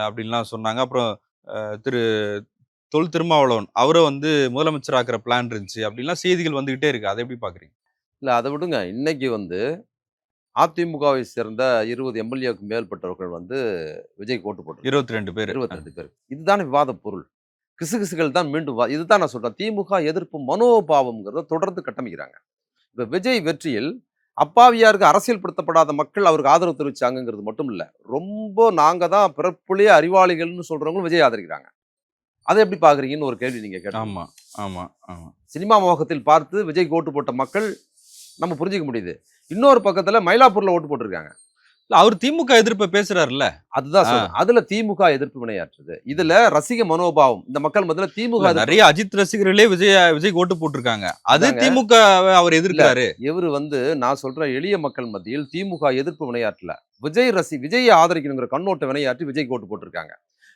அப்படின்லாம் சொன்னாங்க. அப்புறம் திரு திருமாவளவன் அவரை வந்து முதலமைச்சராக்குற பிளான் இருந்துச்சு அப்படின்லாம் செய்திகள் வந்துகிட்டே இருக்கு. அதை எப்படி பாக்குறீங்க? இல்ல அத விடுங்க. இன்னைக்கு வந்து அதிமுகவை சேர்ந்த 20 எம்.எல்.ஏ.க்கு மேற்பட்டவர்கள் வந்து விஜய்க்கு ஓட்டு போட்டிருக்காங்க. 22 பேரு. 22 பேர். இதுதானே விவாத பொருள். கிசுகிசுகள் தான் மீண்டும் இதுதான் நான் சொல்றேன். திமுக எதிர்ப்பு மனோபாவம்ங்கிறத தொடர்ந்து கட்டமைக்கிறாங்க. இப்ப விஜய் வெற்றியில் அப்பாவியா இருக்க அரசியல்படுத்தப்படாத மக்கள் அவருக்கு ஆதரவு தெரிவிச்சாங்கங்கிறது மட்டும் இல்ல. ரொம்ப நாங்க தான் பிறப்புலயே அறிவாளிகள்னு சொல்றவங்களும் விஜய் ஆதரிக்கிறாங்க. அதை எப்படி பாக்குறீங்கன்னு ஒரு கேள்வி நீங்க கேட்டீங்க. ஆமா, ஆமா, ஆமா. சினிமா மோகத்தில் பார்த்து விஜய்க்கு ஓட்டு போட்ட மக்கள் நம்ம புரிஞ்சுக்க முடியுது. இன்னொரு பக்கத்துல மயிலாப்பூர்ல ஓட்டு போட்டிருக்காங்க. இல்ல அவர் திமுக எதிர்ப்ப பேசுறாருல்ல. அதுதான் சொல்றேன். அதுல திமுக எதிர்ப்பு வினையாற்றுது. இதுல ரசிக மனோபாவம் இந்த மக்கள் மத்தியில திமுக நிறைய அஜித் ரசிகர்களே விஜய் ஓட்டு போட்டிருக்காங்க. அது திமுக அவர் எதிர்க்கிறாரு. இவரு வந்து நான் சொல்ற எளிய மக்கள் மத்தியில் திமுக எதிர்ப்பு வினையாற்றல. விஜயை ஆதரிக்கணுங்கிற கண்ணோட்ட வினையாற்றி விஜய்க்கு ஓட்டு போட்டிருக்காங்க.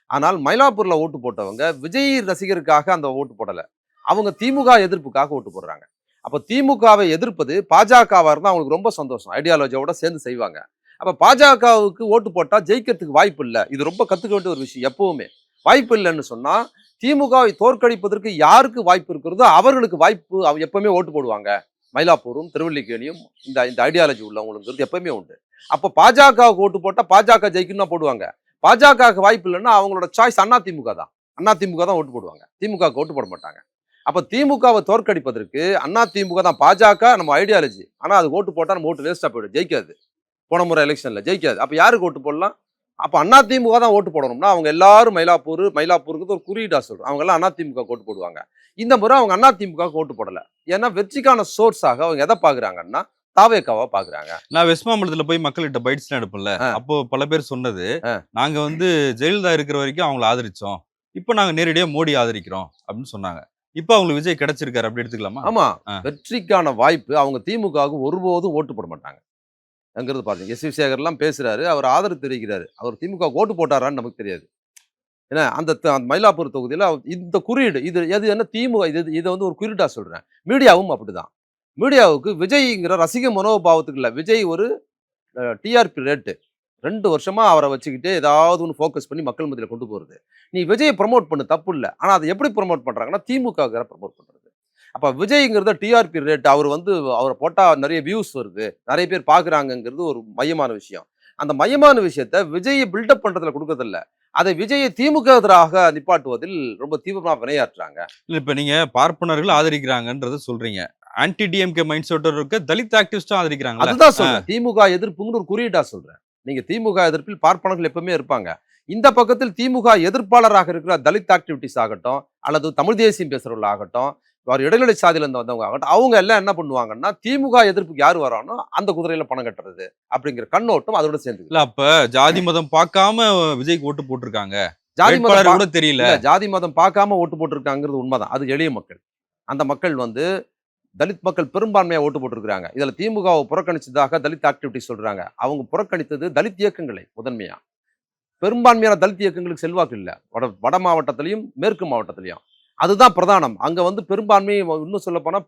ஆனால் மயிலாப்பூர்ல ஓட்டு போட்டவங்க விஜய் ரசிகருக்காக அந்த ஓட்டு போடல. அவங்க திமுக எதிர்ப்புக்காக ஓட்டு போடுறாங்க. அப்ப திமுகவை எதிர்ப்பது பாஜகவா இருந்தா அவங்களுக்கு ரொம்ப சந்தோஷம். ஐடியாலஜியோட சேர்ந்து செய்வாங்க. அப்ப பாஜகவுக்கு ஓட்டு போட்டா ஜெயிக்கிறதுக்கு வாய்ப்பு இல்ல. இது ரொம்ப கத்துக்க வேண்டிய ஒரு விஷயம். எப்பவுமே வாய்ப்பு இல்லைன்னு சொன்னா திமுகவை தோற்கடிப்பதற்கு யாருக்கு வாய்ப்பு இருக்கிறதோ அவர்களுக்கு வாய்ப்பு எப்பவுமே ஓட்டு போடுவாங்க. மயிலாப்பூரும் திருவல்லிக்கேணியும் இந்த ஐடியாலஜி உள்ளவங்களுக்கு எப்பவுமே உண்டு. அப்ப பாஜகவுக்கு ஓட்டு போட்டா பாஜக ஜெயிக்கணும்னா போடுவாங்க. பாஜகவுக்கு வாய்ப்பு இல்லைன்னா அவங்களோட சாய்ஸ் அதிமுக தான். அதிமுக தான் ஓட்டு போடுவாங்க. திமுகவுக்கு ஓட்டு போட மாட்டாங்க. அப்ப திமுகவை தோற்கடிப்பதற்கு அதிமுக தான். பாஜக நம்ம ஐடியாலஜி. ஆனா அது ஓட்டு போட்டா நம்ம ஓட்டு வேஸ்டா போயிடும். ஜெயிக்காது. போன முறை எலெக்ஷன்ல ஜெயிக்காது. அப்ப யாருக்கு ஓட்டு போடலாம்? அப்ப அதிமுக தான் ஓட்டு போடணும்னா அவங்க எல்லாரும் மயிலாப்பூருக்கு ஒரு குறியீடா சொல்றோம். அவங்க எல்லாம் அதிமுக ஓட்டு போடுவாங்க. இந்த முறை அவங்க அதிமுக ஓட்டு போடல. ஏன்னா வெற்றிக்கான சோர்ஸாக அவங்க எதை பாக்குறாங்கன்னா தாவேக்காவா பாக்குறாங்க. நான் வெஸ்ட் மாம்பலத்துல போய் மக்கள்கிட்ட பைட்ஸ் எடுப்பேன்ல. அப்போ பல பேர் சொன்னது, நாங்க வந்து ஜெயலலிதா இருக்கிற வரைக்கும் அவங்களை ஆதரிச்சோம். இப்போ நாங்க நேரடியா மோடி ஆதரிக்கிறோம் அப்படின்னு சொன்னாங்க. இப்ப அவங்களுக்கு விஜய் கிடைச்சிருக்காரு அப்படி எடுத்துக்கலாமா? ஆமா, வெற்றிக்கான வாய்ப்பு அவங்க திமுகவுக்கு ஒருபோதும் ஓட்டு போட மாட்டாங்க. அங்கிறது பாருங்க. எஸ்.வி. சேகர்லாம் பேசுறாரு. அவர் ஆதரவு தெரிவிக்கிறாரு. அவர் திமுக ஓட்டு போட்டாரான்னு நமக்கு தெரியாது. ஏன்னா அந்த மயிலாப்பூர் தொகுதியில இந்த குறியீடு எது என்ன திமுக இதை வந்து ஒரு குறியீடா சொல்றேன். மீடியாவும் அப்படிதான். மீடியாவுக்கு விஜய்ங்கிற ரசிக மனோபாவத்துக்கு இல்ல. விஜய் ஒரு டிஆர்பி ரேட்டு. 2 வருஷமா அவரை வச்சுக்கிட்டு ஏதாவது ஒன்று ஃபோக்கஸ் பண்ணி மக்கள் மத்தியில கொண்டு போறது. நீ விஜயை ப்ரமோட் பண்ணு, தப்பு இல்ல. ஆனா அதை எப்படி ப்ரமோட் பண்றாங்கன்னா திமுகவுக்கு ப்ரமோட் பண்றது. அப்ப விஜய்ங்கிறத டிஆர்பி ரேட் அவரை போட்டா நிறைய வியூஸ் வருது, நிறைய பேர் பாக்குறாங்கிறது ஒரு மையமான விஷயம். அந்த மையமான விஷயத்த விஜயை பில்டப் பண்றதுல கொடுக்கறதில்ல. அதை விஜயை திமுக எதிராக நிப்பாட்டுவதில் ரொம்ப தீவிரமா வினையாற்றுறாங்க. இல்ல இப்ப நீங்க பார்ப்பனர்கள் ஆதரிக்கிறாங்கன்றத சொல்றீங்க. ஆன்டி டிஎம்கே மைண்ட் செட் இருக்க தலித் ஆக்டிவிஸ்டும் ஆதரிக்கிறாங்க. அதுதான் சொல்றேன். திமுக எதிர்ப்புங்கிற ஒரு குறியீடா சொல்றேன். நீங்க திமுக எதிர்ப்பில் பார்ப்பனர்கள் எப்பவுமே இருப்பாங்க. இந்த பக்கத்தில் திமுக எதிர்ப்பாளராக இருக்கிற தலித் ஆக்டிவிட்டிஸ் ஆகட்டும், அல்லது தமிழ் தேசியம் பேசுறவர்கள் ஆகட்டும், இடைநிலை சாதியில இருந்து வந்தவங்க ஆகட்டும், அவங்க எல்லாம் என்ன பண்ணுவாங்கன்னா திமுக எதிர்ப்புக்கு யார் வரானோ அந்த குதிரையில பணம் கட்டுறது அப்படிங்கிற கண்ணோட்டம் அதோட சேர்ந்து. இல்ல அப்ப ஜாதி மதம் பார்க்காம விஜய்க்கு ஓட்டு போட்டிருக்காங்க. ஜாதி மதம் கூட தெரியல. ஜாதி மதம் பார்க்காம ஓட்டு போட்டிருக்காங்கிறது உண்மைதான். அது எளிய மக்கள். அந்த மக்கள் வந்து தலித் மக்கள் பெரும்பான்மையா ஓட்டு போட்டிருக்காங்க. இதுல திமுகவை புறக்கணிச்சதாக தலித் ஆக்டிவிட்டிஸ் சொல்றாங்க. அவங்க புறக்கணித்தது தலித் இயக்கங்களை முதன்மையா. பெரும்பான்மையான தலித் இயக்கங்களுக்கு செல்வாக்கு இல்லை. வட மாவட்டத்திலையும் மேற்கு மாவட்டத்திலையும். அதுதான் பிரதானம். அங்க வந்து பெரும்பான்மை இன்னும் சொல்லப் போனா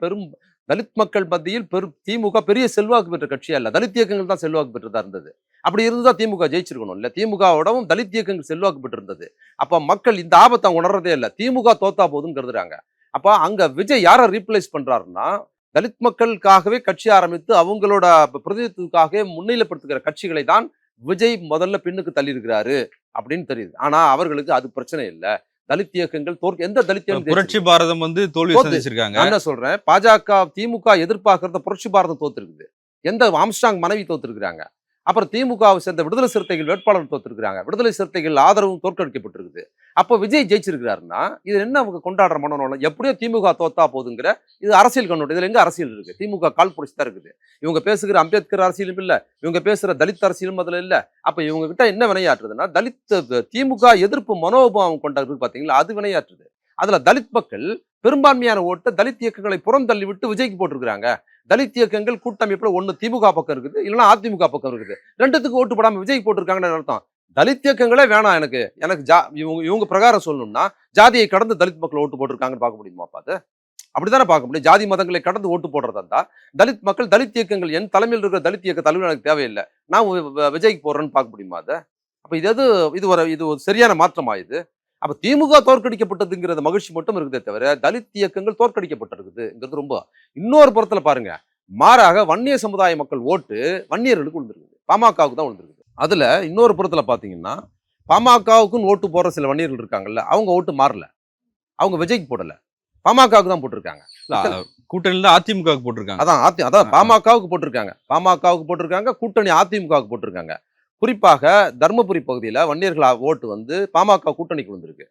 தலித் மக்கள் மத்தியில் திமுக பெரிய செல்வாக்கு பெற்ற கட்சியா இல்ல. தலித் இயக்கங்கள் தான் செல்வாக்கு பெற்றதா இருந்தது. அப்படி இருந்துதா திமுக ஜெயிச்சிருக்கணும் இல்ல. திமுகவோடவும் தலித் இயக்கங்கள் செல்வாக்கு பெற்றிருந்தது. அப்ப மக்கள் இந்த ஆபத்தை அவங்க உணர்றதே இல்ல. திமுக தோத்தா போதும்னு கருதுறாங்க. அப்ப அங்க விஜய் யார ரீப்ளேஸ் பண்றாருன்னா, தலித் மக்களுக்காகவே கட்சி ஆரம்பித்து அவங்களோட பிரதிநிதித்துவத்துக்காக முன்னிலைப்படுத்துகிற கட்சிகளை தான் விஜய் முதல்ல பின்னுக்கு தள்ளி இருக்கிறாரு அப்படின்னு தெரியுது. ஆனா அவர்களுக்கு அது பிரச்சனை இல்ல. தலித் இயக்கங்கள் எந்த தலித் இயக்கம் புரட்சி பாரதம் வந்து தோல்வி தோத்து. சந்திச்சிருக்காங்க. நான் என்ன சொல்றேன், பாஜக திமுக எதிர்பார்க்கறத புரட்சி பாரதம் தோத்துருக்குது. எந்த ஆம்ஸ்ட்ராங் மனைவி தோத்துருக்காங்க. அப்புறம் திமுகவை சேர்ந்த விடுதலை சிறுத்தைகள் வேட்பாளர் தோத்துருக்காங்க. விடுதலை சிறுத்தைகள் ஆதரவும் தோற்கடிக்கப்பட்டிருக்குது. அப்போ விஜய் ஜெயிச்சிருக்கிறாருன்னா இது என்ன அவங்க கொண்டாடுற மனநலம்? எப்படியோ திமுக தோத்தா போதுங்கிற இது அரசியல் கண்ணோட்டம். இதுல எங்க அரசியல் இருக்கு? திமுக கால் பிடிச்சி தான் இருக்குது. இவங்க பேசுகிற அம்பேத்கர் அரசியலும் இல்ல, இவங்க பேசுற தலித் அரசியலும் அதுல இல்ல. அப்ப இவங்க கிட்ட என்ன வினையாற்றுதுன்னா, திமுக எதிர்ப்பு மனோபாவம் கொண்ட இருக்கு பாத்தீங்களா, அது வினையாற்றுது. அதுல தலித் மக்கள் பெரும்பான்மையான ஓட்டை தலித் இயக்கங்களை புறம் தள்ளி விட்டு விஜய்க்கு போட்டிருக்கிறாங்க. தலித் இயக்கங்கள் கூட்டமைப்புல ஒண்ணு திமுக பக்கம் இருக்குது, இல்லைன்னா அதிமுக பக்கம் இருக்குது. ரெண்டுத்துக்கு ஓட்டு போடாம விஜய்க்கு போட்டிருக்காங்கன்னு அர்த்தம். தலித் இயக்கங்களே வேணாம் எனக்கு. இவங்க பிரகாரம் சொல்லணும்னா ஜாதியை கடந்து தலித் மக்கள் ஓட்டு போட்டிருக்காங்கன்னு பார்க்க முடியுமா? பார்த்து அப்படித்தானே பார்க்க முடியும். ஜாதி மதங்களை கடந்து ஓட்டு போடுறதா இருந்தா தலித் மக்கள் தலித் இயக்கங்கள் என் தலைமையில் இருக்கிற தலித் இயக்க தலைவர் எனக்கு தேவையில்லை, நான் விஜய்க்கு போடுறேன்னு பார்க்க முடியுமா? அதை அப்ப இது ஒரு சரியான மாற்றமா இது? அப்ப திமுக தோற்கடிக்கப்பட்டதுங்கிறது மகிழ்ச்சி மட்டும் இருக்குதே தவிர தலித் இயக்கங்கள் தோற்கடிக்கப்பட்டிருக்குதுங்கிறது ரொம்ப. இன்னொரு புறத்துல பாருங்க, மாறாக வன்னிய சமுதாய மக்கள் ஓட்டு வன்னியர்களுக்கு விழுந்திருக்குது, பாமகவுக்கு தான் விழுந்திருக்குது. அதுல இன்னொரு புறத்துல பாத்தீங்கன்னா, பாமகவுக்குன்னு ஓட்டு போற சில வன்னியர்கள் இருக்காங்கல்ல, அவங்க ஓட்டு மாறல, அவங்க விஜய்க்கு போடல, பாமகவுக்கு தான் போட்டிருக்காங்க. கூட்டணியில அதிமுகவுக்கு போட்டிருக்காங்க. அதான் பாமகவுக்கு போட்டிருக்காங்க, கூட்டணி அதிமுகவுக்கு போட்டிருக்காங்க. குறிப்பாக தர்மபுரி பகுதியில் வன்னியர்கள் ஓட்டு வந்து பாமக கூட்டணிக்கு விழுந்திருக்கு.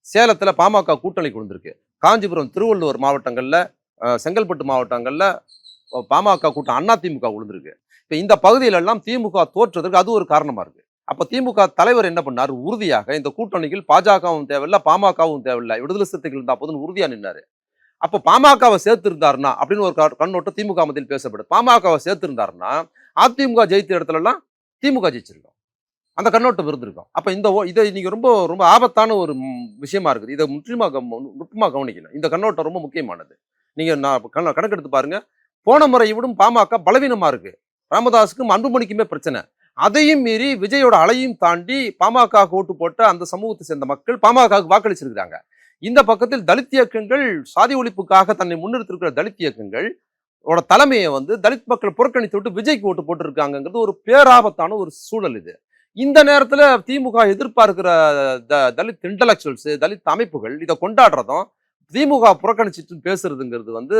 சேலத்துல பாமக கூட்டணிக்கு விழுந்திருக்கு. காஞ்சிபுரம், திருவள்ளூர் மாவட்டங்கள்ல, செங்கல்பட்டு மாவட்டங்கள்ல பாமக கூட்டம் அதிமுக விழுந்திருக்கு. இப்ப இந்த பகுதியில எல்லாம் திமுக தோற்றதற்கு அது ஒரு காரணமா இருக்கு. அப்ப திமுக தலைவர் என்ன பண்ணாரு, உறுதியாக இந்த கூட்டணியில் பாஜகவும் தேவையில்லை, பாமகவும் தேவையில்லை, விடுதலை சிறுத்தைகள் இருந்தா போதுன்னு உறுதியா நின்னாரு. அப்ப பாமகவை சேர்த்து இருந்தாருன்னா அப்படின்னு ஒரு கண்ணோட்டம் திமுக மத்தியில் பேசப்படுது. பாமகவை சேர்த்து இருந்தாருன்னா அதிமுக ஜெயித்த இடத்துல எல்லாம் திமுக ஜெயிச்சிருக்கோம், அந்த கண்ணோட்டம் இருந்திருக்கும். அப்ப இதை நீங்க ரொம்ப ரொம்ப ஆபத்தான ஒரு விஷயமா இருக்குது. இதை நுட்பமா கவனிக்கணும். இந்த கண்ணோட்டம் ரொம்ப முக்கியமானது. நீங்க கணக்கெடுத்து பாருங்க. போன முறை விடும் பாமக பலவீனமா இருக்கு. ராமதாஸுக்கும் அன்புமணிக்குமே பிரச்சனை. அதையும் மீறி விஜயோட அலையும் தாண்டி பாமக ஓட்டு போட்ட அந்த சமூகத்தை சேர்ந்த மக்கள் பாமகவுக்கு வாக்களிச்சிருக்காங்க. இந்த பக்கத்தில் தலித் இயக்கங்கள், சாதி ஒழிப்புக்காக தன்னை முன்னிறுத்திருக்கிற தலித் இயக்கங்கள் தலைமையை வந்து தலித் மக்கள் புறக்கணித்து விட்டு விஜய்க்கு ஓட்டு போட்டிருக்காங்கிறது ஒரு பேராபத்தான ஒரு சூழல் இது. இந்த நேரத்துல திமுக எதிர்பார்க்கிற தலித் இன்டலெக்சுவல்ஸ், தலித் அமைப்புகள் இதை கொண்டாடுறதும் திமுக புறக்கணிச்சிட்டு பேசுறதுங்கிறது வந்து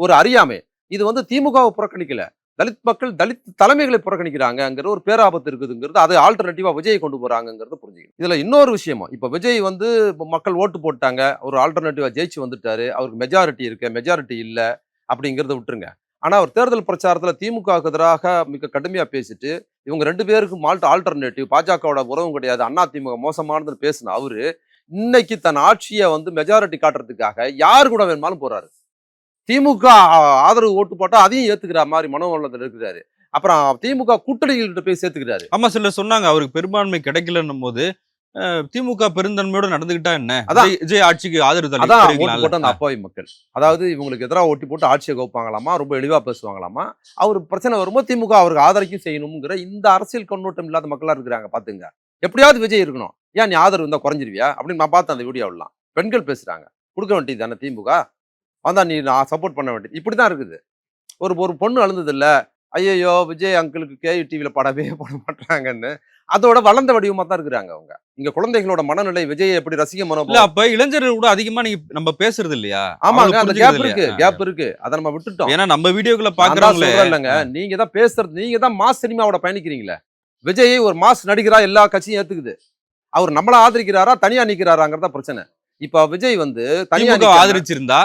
ஒரு அறியாமை. இது வந்து திமுகவை புறக்கணிக்கல, தலித் மக்கள் தலித் தலைமைகளை புறக்கணிக்கிறாங்கிற ஒரு பேராபத்து இருக்குதுங்கிறது. அதை ஆல்டர்னேட்டிவா விஜயை கொண்டு போறாங்கிறத புரிஞ்சுக்கணும். இதுல இன்னொரு விஷயமா, இப்ப விஜய் வந்து மக்கள் ஓட்டு போட்டாங்க, ஒரு ஆல்டர்னேட்டிவா ஜெயிச்சு வந்துட்டாரு, அவருக்கு மெஜாரிட்டி இருக்கு, மெஜாரிட்டி இல்ல அப்படிங்கிறத விட்டுருங்க. ஆனா அவர் தேர்தல் பிரச்சாரத்துல திமுகவுக்கு எதிராக மிக கடுமையா பேசிட்டு, இவங்க 2 பேருக்கும் ஆல்டர்னேட்டிவ், பாஜகவோட உறவும் கிடையாது, அதிமுக மோசமானதுன்னு பேசின அவரு இன்னைக்கு தன் ஆட்சியை வந்து மெஜாரிட்டி காட்டுறதுக்காக யார் கூட வேணுமாலும் போறாரு. திமுக ஆதரவு ஓட்டு போட்டா அதையும் ஏத்துக்கிற மாதிரி மனோநலத்தில் இருக்கிறாரு. அப்புறம் திமுக கூட்டணிகள்கிட்ட போய் சேர்த்துக்கிறாரு. ஆமா, சிலர் சொன்னாங்க அவருக்கு பெரும்பான்மை கிடைக்கலன்னும் போது திமுக பெருந்தன்மையோட நடந்துகிட்டா என்ன, விஜய் ஆட்சிக்கு ஆதரவு போட்ட அப்பாவி மக்கள், அதாவது இவங்களுக்கு எதிராக ஓட்டி போட்டு ஆட்சியை கவுப்பாங்களாமா, ரொம்ப எளிவா பேசுவாங்களாமா. அவர் பிரச்சனை வரும்போது திமுக அவருக்கு ஆதரிக்கும் செய்யணுங்கிற இந்த அரசியல் கண்ணோட்டம் இல்லாத மக்களா இருக்கிறாங்க. பாத்துங்க, எப்படியாவது விஜய் இருக்கணும், ஏன் நீ ஆதரவு இருந்தா குறைஞ்சிருவியா அப்படின்னு நான் பார்த்தேன் அந்த வீடியோலாம். பெண்கள் பேசுறாங்க, கொடுக்க வேண்டியது தானே திமுக, வந்தா நீ நான் சப்போர்ட் பண்ண வேண்டியது. இப்படிதான் இருக்குது. ஒரு பொண்ணு அழுந்தது இல்ல, ஐயோ விஜய் அங்கிளுக்கு கேயு டிவியில படவே போட மாட்டாங்கன்னு, அதோட வளர்ந்த வடிவமா தான் இருக்கிறாங்க அவங்க. இங்க குழந்தைகளோட மனநிலை விஜய் எப்படி ரசிக மனோபாவம். அப்ப இளைஞர்கள் கூட அதிகமா நம்ம பேசுறது இல்லையா? ஆமாங்க, அந்த கேப் இருக்கு, அதை நம்ம விட்டுட்டோம். ஏன்னா நம்ம வீடியோக்களை பாக்குறாங்களே இல்லங்க, நீங்க தான் பேசுறது, நீங்க தான் மாஸ் சினிமாவோட பயணிக்கிறீங்களே. விஜயை ஒரு மாஸ் நடிகரா எல்லா கட்சியும் ஏத்துக்குது. அவர் நம்மள ஆதரிக்கிறாரா தனியா நிக்கிறாராங்கிறதா பிரச்சனை. இப்ப விஜய் வந்து தனியா ஆதரிச்சிருந்தா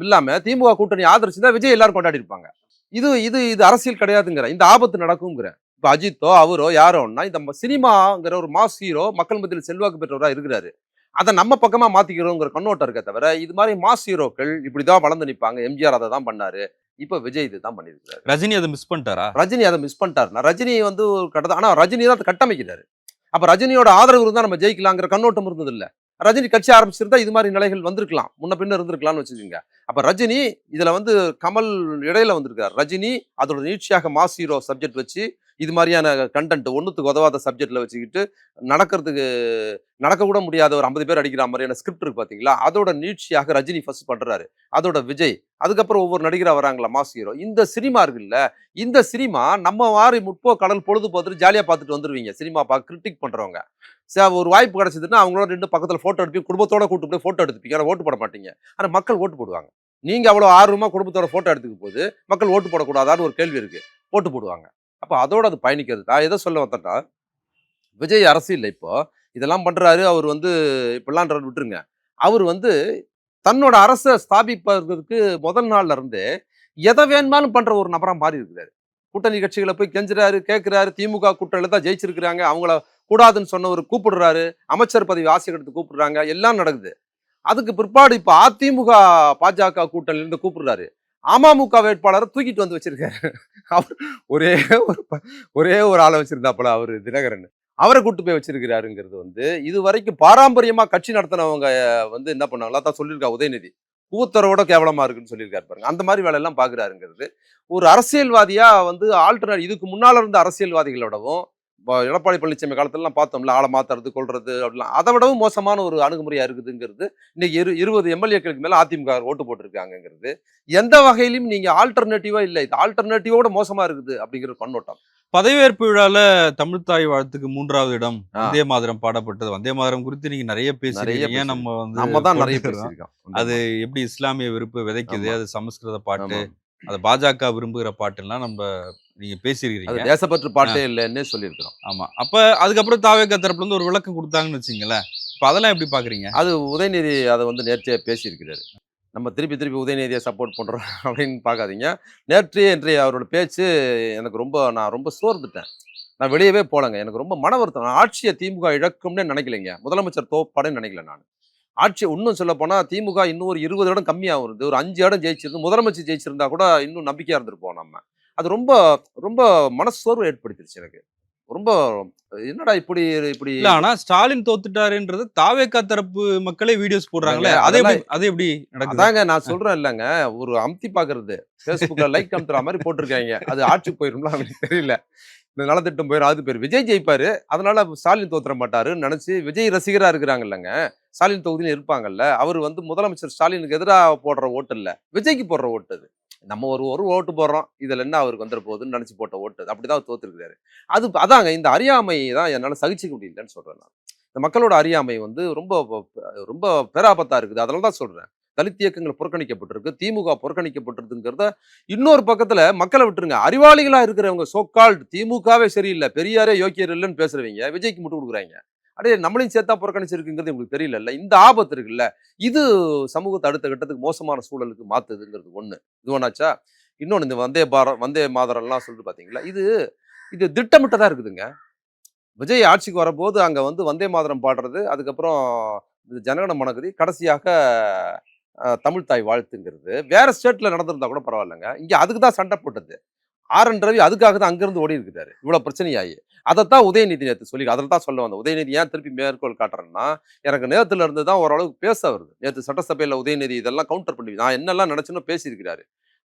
இல்லாம திமுக கூட்டணி ஆதரிச்சிருந்தா விஜய் எல்லாரும் கொண்டாடி இருப்பாங்க. இது அரசியல் கிடையாதுங்கிற, இந்த ஆபத்து நடக்கும்ங்கிற. இப்ப அஜித்தோ அவரோ யாரோன்னா இந்த சினிமாங்கிற ஒரு மாஸ் ஹீரோ மக்கள் மத்தியில் செல்வாக்கு பெற்றவரா இருக்கிறாரு, அதை நம்ம பக்கமா மாத்திக்கிறோங்கிற கண்ணோட்டம் இருக்க தவிர இது மாதிரி மாஸ் ஹீரோக்கள் இப்படிதான் வளர்ந்து நிற்பாங்க. எம்ஜிஆர் அதை தான் பண்ணாரு, இப்ப விஜய் இதுதான் பண்ணிருக்காரு. ரஜினி அதை மிஸ் பண்ணிட்டாரா? ரஜினி அதை மிஸ் பண்ணிட்டாருன்னா, ரஜினி வந்து ஒரு ஆனா ரஜினி தான் கட்டமைக்கிறாரு. அப்ப ரஜினியோட ஆதரவு இருந்தா நம்ம ஜெயிக்கலாங்கிற கண்ணோட்டம் இருந்தது இல்ல. ரஜினி கட்சி ஆரம்பிச்சிருந்தா இது மாதிரி நிலைகள் வந்திருக்கலாம், முன்ன பின்ன இருந்திருக்கலாம்னு வச்சுக்கோங்க. அப்ப ரஜினி இதுல வந்து கமல் இடையில வந்திருக்காரு. ரஜினி அதோட நீட்சியாக மாஸ் ஹீரோ சப்ஜெக்ட் வச்சு இது மாதிரியான கண்டென்ட் ஒண்ணுத்துக்கு உதவாத சப்ஜெக்ட்ல வச்சுக்கிட்டு நடக்கிறதுக்கு நடக்க கூட முடியாத ஒரு 50 பேர் அடிக்கிற மாதிரியான ஸ்கிரிப்ட் இருக்கு பாத்தீங்களா, அதோட நீட்சியாக ரஜினி ஃபர்ஸ்ட் பண்றாரு. அதோட விஜய், அதுக்கப்புறம் ஒவ்வொரு நடிகரா வராங்களா மாஸ் ஹீரோ. இந்த சினிமா இருக்குல்ல, இந்த சினிமா நம்ம வாரி முற்போ கடல் பொழுது பார்த்துட்டு ஜாலியா பார்த்துட்டு வந்துருவீங்க. சினிமா கிரிட்டிக் பண்றவங்க ஒரு வாய்ப்பு கிடைச்சதுன்னா அவங்களோட ரெண்டு பக்கத்துல போட்டோ எடுப்பீங்க, குடும்பத்தோட கூட்டு போய் போட்டோ எடுத்துப்பீங்க. ஆனா ஓட்டு போட மாட்டீங்க. ஆனா மக்கள் ஓட்டு போடுவாங்க. நீங்க அவ்வளவு ஆர்வமா குடும்பத்தோட போட்டோ எடுத்துக்க போது மக்கள் ஓட்டு போடக்கூடாதான்னு ஒரு கேள்வி இருக்கு. ஓட்டு போடுவாங்க. அப்ப அதோட அது பயணிக்கிறது. நான் எதை சொல்ல வந்தேன்னா, விஜய் அரசியல்ல இப்போ இதெல்லாம் பண்றாரு. அவர் வந்து இப்படிலாம் விட்டுருங்க. அவர் வந்து தன்னோட அரச ஸ்தாபிப்பதற்கு முதல் நாள்ல இருந்து எதை வேணுமாலும் பண்ற ஒரு நபரா மாறி இருக்கிறாரு. கூட்டணி கட்சிகளை போய் கெஞ்சுறாரு, கேட்கிறாரு. திமுக கூட்டணியில தான் ஜெயிச்சிருக்கிறாங்க. அவங்கள கூடாதுன்னு சொன்னவர் கூப்பிடுறாரு. அமைச்சர் பதவி ஆசை எடுத்து கூப்பிடுறாங்க. எல்லாம் நடக்குது. அதுக்கு பிற்பாடு இப்ப அதிமுக பாஜக கூட்டணியில இருந்து கூப்பிடுறாரு. அமமுக வேட்பாளரை தூக்கிட்டு வந்து வச்சிருக்காரு. அவர் ஒரே ஒரு ஒரே ஒரு ஆளை வச்சிருந்தாப்புல அவரு தினகரன். அவரை கூட்டு போய் வச்சிருக்கிறாருங்கிறது வந்து இது வரைக்கும் பாரம்பரியமா கட்சி நடத்தினவங்க வந்து என்ன பண்ணாங்களா தான் சொல்லியிருக்கா உதயநிதி. கூத்தரோட கேவலமா இருக்குன்னு சொல்லியிருக்காரு பாருங்க. அந்த மாதிரி வேலையெல்லாம் பாக்குறாருங்கிறது ஒரு அரசியல்வாதியா வந்து ஆல்டர்னேட் இதுக்கு முன்னால இருந்த அரசியல்வாதிகளோடவும் எடப்பாடி பழனிசாமி காலத்துலலாம் பார்த்தோம்ல, ஆளை மாத்துறது கொள்றது அப்படிலாம் அதை விடவும் மோசமான ஒரு அணுகுமுறையா இருக்குதுங்கிறது. இன்னைக்கு 20 எம்எல்ஏக்களுக்கு மேல அதிமுக ஓட்டு போட்டிருக்காங்கிறது எந்த வகையிலும் நீங்க ஆல்டர்னேட்டிவா இல்லை, இது ஆல்டர்னேட்டிவோட மோசமா இருக்குது அப்படிங்கிற கண்ணோட்டம். பதவியேற்பு விழால தமிழ்த்தாய் வாழ்த்துக்கு 3வது இடம் வந்தே மாதரம் பாடப்பட்டது. வந்தே மாதரம் குறித்து நீங்க நிறைய பேசிருக்கீங்க. நம்ம வந்து நம்ம தான் நிறைய போட்டுக்கிறோம். பேசியிருக்கோம். அது எப்படி இஸ்லாமிய விருப்பு விதைக்குது, ஆமா. அது சமஸ்கிருத பாட்டு, ஆமா. அது பாஜக விரும்புகிற பாட்டுலாம் நீங்க அது பேசியிருக்கீங்க. தேசப்பற்று பாட்டே இல்லைன்னே சொல்லியிருக்கிறோம். ஆமா. அப்ப அதுக்கப்புறம் தாவேகா தரப்புல இருந்து ஒரு விளக்கம் கொடுத்தாங்கன்னு வச்சுங்களேன். இப்ப அதெல்லாம் எப்படி பாக்குறீங்க? அது உதயநிதி அதை வந்து நேர்த்தியா பேசியிருக்கிறாரு. நம்ம திருப்பி திருப்பி உதயநிதியை சப்போர்ட் பண்றோம் அப்படின்னு பார்க்காதீங்க. இன்றைய அவரோட பேச்சு எனக்கு நான் ரொம்ப சோர்ந்துட்டேன். நான் வெளியவே போலங்க. எனக்கு ரொம்ப மன வருத்தம். நான் ஆட்சியை திமுக இழக்கும்னே நினைக்கலைங்க. முதலமைச்சர் தோப்பாடுன்னு நினைக்கல நான். ஆட்சி இன்னும் சொல்ல போனா திமுக இன்னும் ஒரு 20 இடம் கம்மியா வருது. ஒரு 5 இடம் ஜெயிச்சிருந்து முதலமைச்சர் ஜெயிச்சிருந்தா கூட இன்னும் நம்பிக்கையா இருந்திருப்போம் நம்ம. அது ரொம்ப ரொம்ப மனசோர்வு ஏற்படுத்திருச்சு எனக்கு. ரொம்ப என்னடா இப்படி இப்படி இல்ல ஆனா ஸ்டாலின் தோத்துட்டாருன்றது தாவேகா தரப்பு மக்களே வீடியோஸ் போடுறாங்களே. அது எப்படி நடக்குது? அதாங்க நான் சொல்றேன் இல்லங்க. ஒரு அமுத்தி பாக்குறது. Facebookல லைக் அமுத்துற மாதிரி போட்டிருக்காங்க. அது ஆட்சிக்கு போயிரும்ல அவங்களுக்கு தெரியல. இந்த நலத்திட்டம் போயிடும் அது பேர். விஜய் ஜெயிப்பாரு. அதனால ஸ்டாலின் தோத்துற மாட்டாருன்னு நினைச்சு விஜய் ரசிகரா இருக்கிறாங்க இல்லங்க. ஸ்டாலின் தொகுதியில இருப்பாங்கல்ல. அவர் வந்து முதலமைச்சர் ஸ்டாலினுக்கு எதிராக போடுற ஓட்டு இல்ல. விஜய்க்கு போடுற ஓட்டு அது. நம்ம ஒரு ஓட்டு போடுறோம். இதுல என்ன அவருக்கு வந்துட போகுதுன்னு நினைச்சு போட்ட ஓட்டு அது. அப்படிதான் அவர் தோத்துருக்காரு. அதாங்க இந்த அறியாமை தான் என்னால சகிச்சுக்க முடியலன்னு சொல்றேன் நான். இந்த மக்களோட அறியாமை வந்து ரொம்ப ரொம்ப பேராபத்தா இருக்குது. அதனால தான் சொல்றேன். தலித் இயக்கங்கள் புறக்கணிக்கப்பட்டிருக்கு. திமுக புறக்கணிக்கப்பட்டிருக்குங்கிறத இன்னொரு பக்கத்துல மக்களை விட்டுருங்க. அறிவாளிகளா இருக்கிறவங்க சோகால்டு திமுகவே சரியில்லை, பெரியாரே யோக்கியர் இல்லைன்னு பேசுறவங்க விஜய்க்கு முட்டு கொடுக்குறாங்க. அடே நம்மளையும் சேர்த்தா புறக்கணிச்சிருக்குங்கிறது உங்களுக்கு தெரியல. இந்த ஆபத்து இருக்குல்ல, இது சமூகத்தை அடுத்த கட்டத்துக்கு மோசமான சூழலுக்கு மாத்துதுங்கிறது ஒண்ணு. இது ஒண்ணாச்சா. இன்னொன்னு இந்த வந்தே மாதரம்லாம் சொல்லிட்டு பாத்தீங்களா, இது இது திட்டமிட்டதா இருக்குதுங்க. விஜய் ஆட்சிக்கு வரும்போது அங்க வந்து வந்தே மாதரம் பாடுறது, அதுக்கப்புறம் இது ஜனகன மனகதி, கடைசியாக தமிழ் தாய் வாழ்த்துங்கிறது வேற ஸ்டேட்ல நடந்திருந்தா கூட பரவாயில்லைங்க. இங்க அதுக்கு தான் சண்டை போட்டது. ஆர்.என். ரவி அதுக்காக தான் அங்கிருந்து ஓடி இருக்கிறாரு. இவ்வளவு பிரச்சனையாயி. அதைத்தான் உதயநிதி நேத்து சொல்லி அதில் தான் சொல்ல வந்தேன். உதயநிதி ஏன் திருப்பி மேற்கோள் காட்டுறேன்னா, எனக்கு நேத்துல இருந்து தான் ஓரளவுக்கு பேச வருது. நேத்து சட்டசபையில உதயநிதி இதெல்லாம் கவுண்டர் பண்ணி நான் என்னெல்லாம் நினைச்சேனோ பேசியிருக்கிறாரு.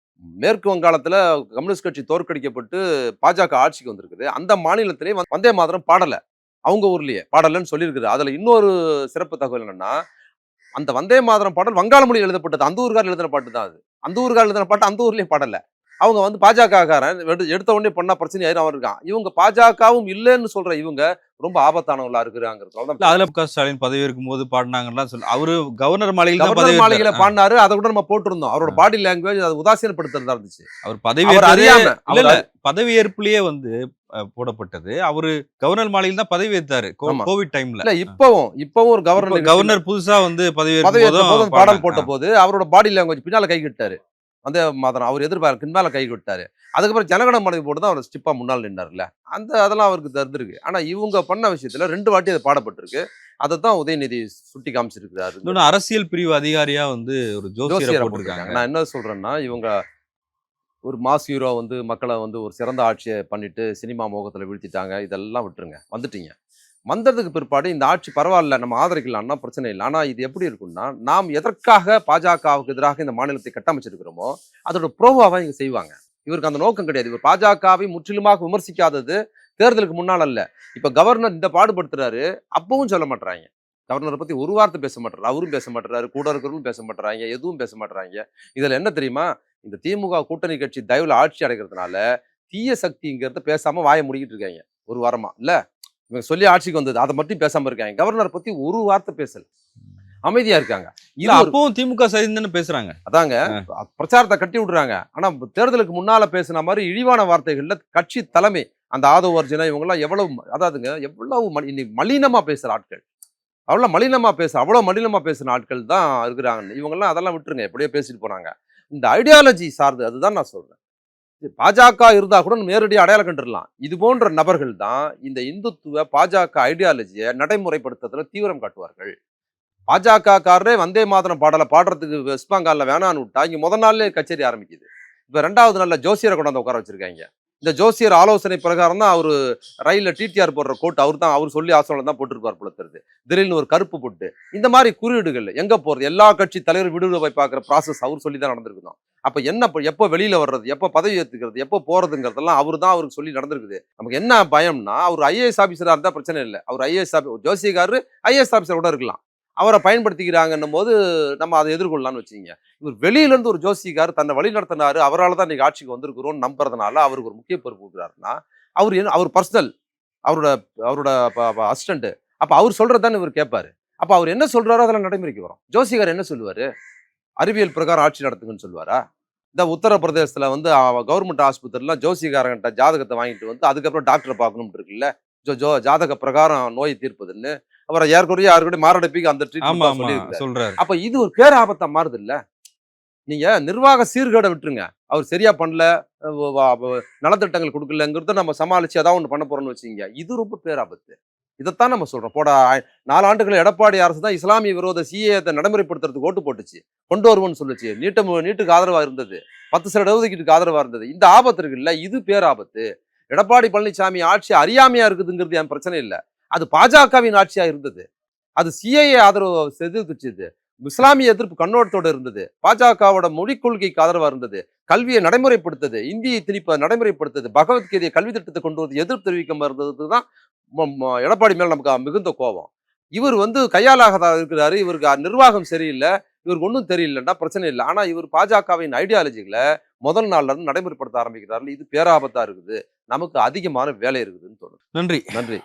மேற்கு வங்காளத்துல கம்யூனிஸ்ட் கட்சி தோற்கடிக்கப்பட்டு பாஜக ஆட்சிக்கு வந்திருக்குது. அந்த மாநிலத்திலே வந்தே மாதரம் பாடல. அவங்க ஊர்லயே பாடலன்னு சொல்லியிருக்குது. அதுல இன்னொரு சிறப்பு தகவல் என்னன்னா, அந்த வந்தே மாதரம் பாடல் வங்காள மொழியில் எழுதப்பட்டது. அந்த ஊர்கார் எழுதின பாட்டு தான் அது. அந்த ஊர்கார் எழுதின பாட்டு அந்த ஊர்லயே பாடல. அவங்க வந்து பாஜகக்காரன் எடுத்த உடனே பண்ணா பிரச்சனை ஆயிரும் அவன் இருக்கான். இவங்க பாஜகவும் இல்லைன்னு சொல்ற இவங்க ரொம்ப ஆபத்தானவங்களா இருக்கிறாங்கிறது. அதுல ஸ்டாலின் பதவி இருக்கும் போது பாடினாங்கலாம் சொல்லி அவரு கவர்னர் மாளிகையில கவர்னர் மாளிகையில பாடினாரு. அதை கூட நம்ம போட்டிருந்தோம். அவரோட பாடி லாங்குவேஜ் அது உதாசீனப்படுத்துறதா இருந்துச்சு. அவர் பதவி அறியாம பதவியேற்புலயே வந்து போடப்பட்டது. அவரு கவர்னர் மாளிகையில் தான் பதவி ஏற்றாரு கோவிட் டைம்ல. இல்ல இப்பவும் ஒரு கவர்னர் புதுசா வந்து பதவி பாடல் போட்ட போது அவரோட பாடி லாங்குவேஜ் பின்னால கை கிட்டாரு. வந்தே மாதரம் அவர் எதிர்பார்க்கு மேல கை விட்டாரு. அதுக்கப்புறம் ஜனகன மனதை போட்டு தான் அவர் ஸ்டிப்பா முன்னால் நின்றார்ல. அதெல்லாம் அவருக்கு தருந்திருக்கு. ஆனா இவங்க பண்ண விஷயத்துல 2 வாட்டி அது பாடப்பட்டிருக்கு. அதைத்தான் உதயநிதி சுட்டி காமிச்சிருக்கிறாரு. இன்னொன்னு அரசியல் பிரிவு அதிகாரியா வந்து ஒரு ஜோசியரை போட்டிருக்காங்க. நான் என்ன சொல்றேன்னா, இவங்க ஒரு மாஸ் ஹீரோ வந்து மக்களை வந்து ஒரு சிறந்த ஆட்சியை பண்ணிட்டு சினிமா மோகத்துல வீழ்த்திட்டாங்க. இதெல்லாம் விட்டுருங்க. வந்துட்டீங்க. வந்ததுக்கு பிற்பாடு இந்த ஆட்சி பரவாயில்ல, நம்ம ஆதரிக்கலாம்னா பிரச்சனை இல்லை. ஆனா இது எப்படி இருக்கும்னா, நாம் எதற்காக பாஜகவுக்கு எதிராக இந்த மாநிலத்தை கட்டமைச்சிருக்கிறோமோ அதோட ப்ரோவாவா இங்க செய்வாங்க. இவருக்கு அந்த நோக்கம் கிடையாது. இவர் பாஜகவை முற்றிலுமாக விமர்சிக்காதது தேர்தலுக்கு முன்னால் அல்ல. இப்ப கவர்னர் இந்த பாடுபடுத்துறாரு, அப்பவும் சொல்ல மாட்றாங்க. கவர்னரை பத்தி ஒரு வார்த்தை பேச மாட்டாரு. அவரும் பேச மாட்டாரு, கூட இருக்கிறவங்களும் பேச மாட்டாங்க, எதுவும் பேச மாட்டாங்க. இதுல என்ன தெரியுமா, இந்த திமுக கூட்டணி கட்சி தயவுல ஆட்சி அடைக்கிறதுனால தீய சக்திங்கிறத பேசாம வாயை மூடிக்கிட்டு இருக்காங்க ஒரு வாரமா. இல்ல இவங்க சொல்லி ஆட்சிக்கு வந்தது அதை மட்டும் பேசாம இருக்காங்க. கவர்னர் பத்தி ஒரு வார்த்தை பேசல, அமைதியா இருக்காங்க. இல்ல இது ஒரு அப்பவும் திமுக சரிந்துன்னு பேசுறாங்க. அதாங்க பிரச்சாரத்தை கட்டி விடுறாங்க. ஆனா தேர்தலுக்கு முன்னால பேசின மாதிரி இழிவான வார்த்தைகள்ல கட்சி தலைமை அந்த ஆதவ அர்ஜுனா இவங்க எல்லாம் அதாவதுங்க எவ்வளவு இன்னைக்கு மலினமா பேசுற ஆட்கள், அவ்வளவு மலினமா பேசுன ஆட்கள் தான் இருக்கிறாங்க. இவங்க எல்லாம் அதெல்லாம் விட்டுருங்க, எப்படியோ பேசிட்டு போறாங்க. இந்த ஐடியாலஜி சார்ந்து அதுதான் நான் சொல்றேன். பாஜக இருந்தா கூட நேரடியாக அடையாளம் கண்டுடலாம். இது போன்ற நபர்கள் தான் இந்த இந்துத்துவ பாஜக ஐடியாலஜியை நடைமுறைப்படுத்துறதுல தீவிரம் காட்டுவார்கள். பாஜக காரரே வந்தே மாதரம் பாடலை பாடுறதுக்கு வெஸ்ட் பெங்கால்ல வேணான்னு விட்டா இங்க முதல் நாள்லயே கச்சேரி ஆரம்பிக்குது. இப்ப 2வது நாள்ல ஜோசியரை கொண்டாந்து உட்கார வச்சிருக்காங்க. இந்த ஜோசியர் ஆலோசனை பிரகாரம் தான் அவரு ரயில்ல டிடிஆர் போடுற கோட் அவர் சொல்லி ஆசோனை தான் போட்டிருப்பார் போல தெரியுது. திடீர்னு ஒரு கருப்பு போட்டு இந்த மாதிரி குறியீடுகள் எங்க போறது, எல்லா கட்சி தலைவர் விடுதலை போய் பார்க்குற ப்ராசஸ் அவர் சொல்லி தான் நடந்திருக்குதான். அப்ப என்ன எப்போ வெளியில வர்றது, எப்போ பதவி ஏத்துக்கிறது, எப்போ போறதுங்கிறதெல்லாம் அவருக்கு சொல்லி நடந்திருக்குது. நமக்கு என்ன பயம்னா, அவர் ஐஏஎஸ் ஆபீசரா இருந்தா பிரச்சனை இல்லை. அவர் ஐஏஎஸ் ஜோசியக்காரரு ஐஏஎஸ் ஆபீசர் கூட இருக்கலாம். அவரை பயன்படுத்திக்கிறாங்கன்னும் போது நம்ம அதை எதிர்கொள்ளலாம்னு வச்சுக்கீங்க. இவர் வெளியில இருந்து ஒரு ஜோசிக்கார் தன்னை வழி நடத்தினாரு, அவரால் தான் இன்னைக்கு ஆட்சிக்கு வந்திருக்கிறோம்னு நம்புறதுனால அவருக்கு ஒரு முக்கிய பொறுப்பு கொடுக்குறாருன்னா, அவர் பர்சனல், அவரோட அவரோட அசிஸ்டன்ட், அப்ப அவர் சொல்றதுதானே இவர் கேட்பாரு. அப்ப அவர் என்ன சொல்றாரோ அதெல்லாம் நடைமுறைக்கு வரும். ஜோசிகார் என்ன சொல்லுவாரு, அறிவியல் பிரகாரம் ஆட்சி நடத்துங்கன்னு சொல்லுவாரா? இந்த உத்தரப்பிரதேசத்துல கவர்மெண்ட் ஆஸ்பத்திரிலாம் ஜோசிகாரங்கிட்ட ஜாதகத்தை வாங்கிட்டு வந்து அதுக்கப்புறம் டாக்டரை பார்க்கணும் இருக்குல்ல, ஜாதக பிரகாரம் நோயை தீர்ப்பதுன்னு அவரை யாருக்குரிய மாரடைப்புக்கு அந்த ட்ரீட்மெண்ட் சொல்லியிருக்காரு. அப்ப இது ஒரு பேராபத்தா மாறுது இல்ல. நீங்க நிர்வாக சீர்கேடை விட்டுருங்க, அவர் சரியா பண்ணல, நலத்திட்டங்கள் கொடுக்கலங்கிறத நம்ம சமாளிச்சு ஏதாவது ஒண்ணு பண்ண போறோம்னு வச்சுக்கீங்க, இது ரொம்ப பேராபத்து. இதைத்தான் நம்ம சொல்றோம். 4 ஆண்டுகள் எடப்பாடி அரசு தான் இஸ்லாமிய விரோத சிஏஏ நடைமுறைப்படுத்துறதுக்கு ஓட்டு போட்டுச்சு, கொண்டு வருவோம்னு சொல்லுச்சு, நீட்டுக்கு ஆதரவா இருந்தது, 10% இடஒதுக்கீட்டுக்கு ஆதரவா இருந்தது. இந்த ஆபத்து இருக்குல்ல, இது பேராபத்து. எடப்பாடி பழனிசாமி ஆட்சி அறியாமையா இருக்குதுங்கிறது என் பிரச்சனை இல்லை. அது பாஜகவின் ஆட்சியா இருந்தது. அது சிஏஏ ஆதரவு எதிர்த்துச்சு, இஸ்லாமிய எதிர்ப்பு கண்ணோட்டத்தோடு இருந்தது, பாஜகவோட மொழிக் கொள்கைக்கு ஆதரவா இருந்தது, கல்வியை நடைமுறைப்படுத்தது, இந்தியை திணிப்பை நடைமுறைப்படுத்தது, பகவத்கீதையை கல்வி திட்டத்தை கொண்டு வந்து எதிர்ப்பு தெரிவிக்க இருந்ததுக்கு தான் எடப்பாடி மேல நமக்கு மிகுந்த கோபம். இவர் கையாளாக இருக்கிறாரு, இவருக்கு நிர்வாகம் சரியில்லை, இவருக்கு ஒன்றும் தெரியலன்னா பிரச்சனை இல்லை. ஆனா இவர் பாஜகவின் ஐடியாலஜிகளை முதல் நாள்ல இருந்து நடைமுறைப்படுத்த ஆரம்பிக்கிறார்கள். இது பேராபத்தா இருக்குது, நமக்கு அதிகமான வேலை இருக்குதுன்னு தோணுது. நன்றி. நன்றி.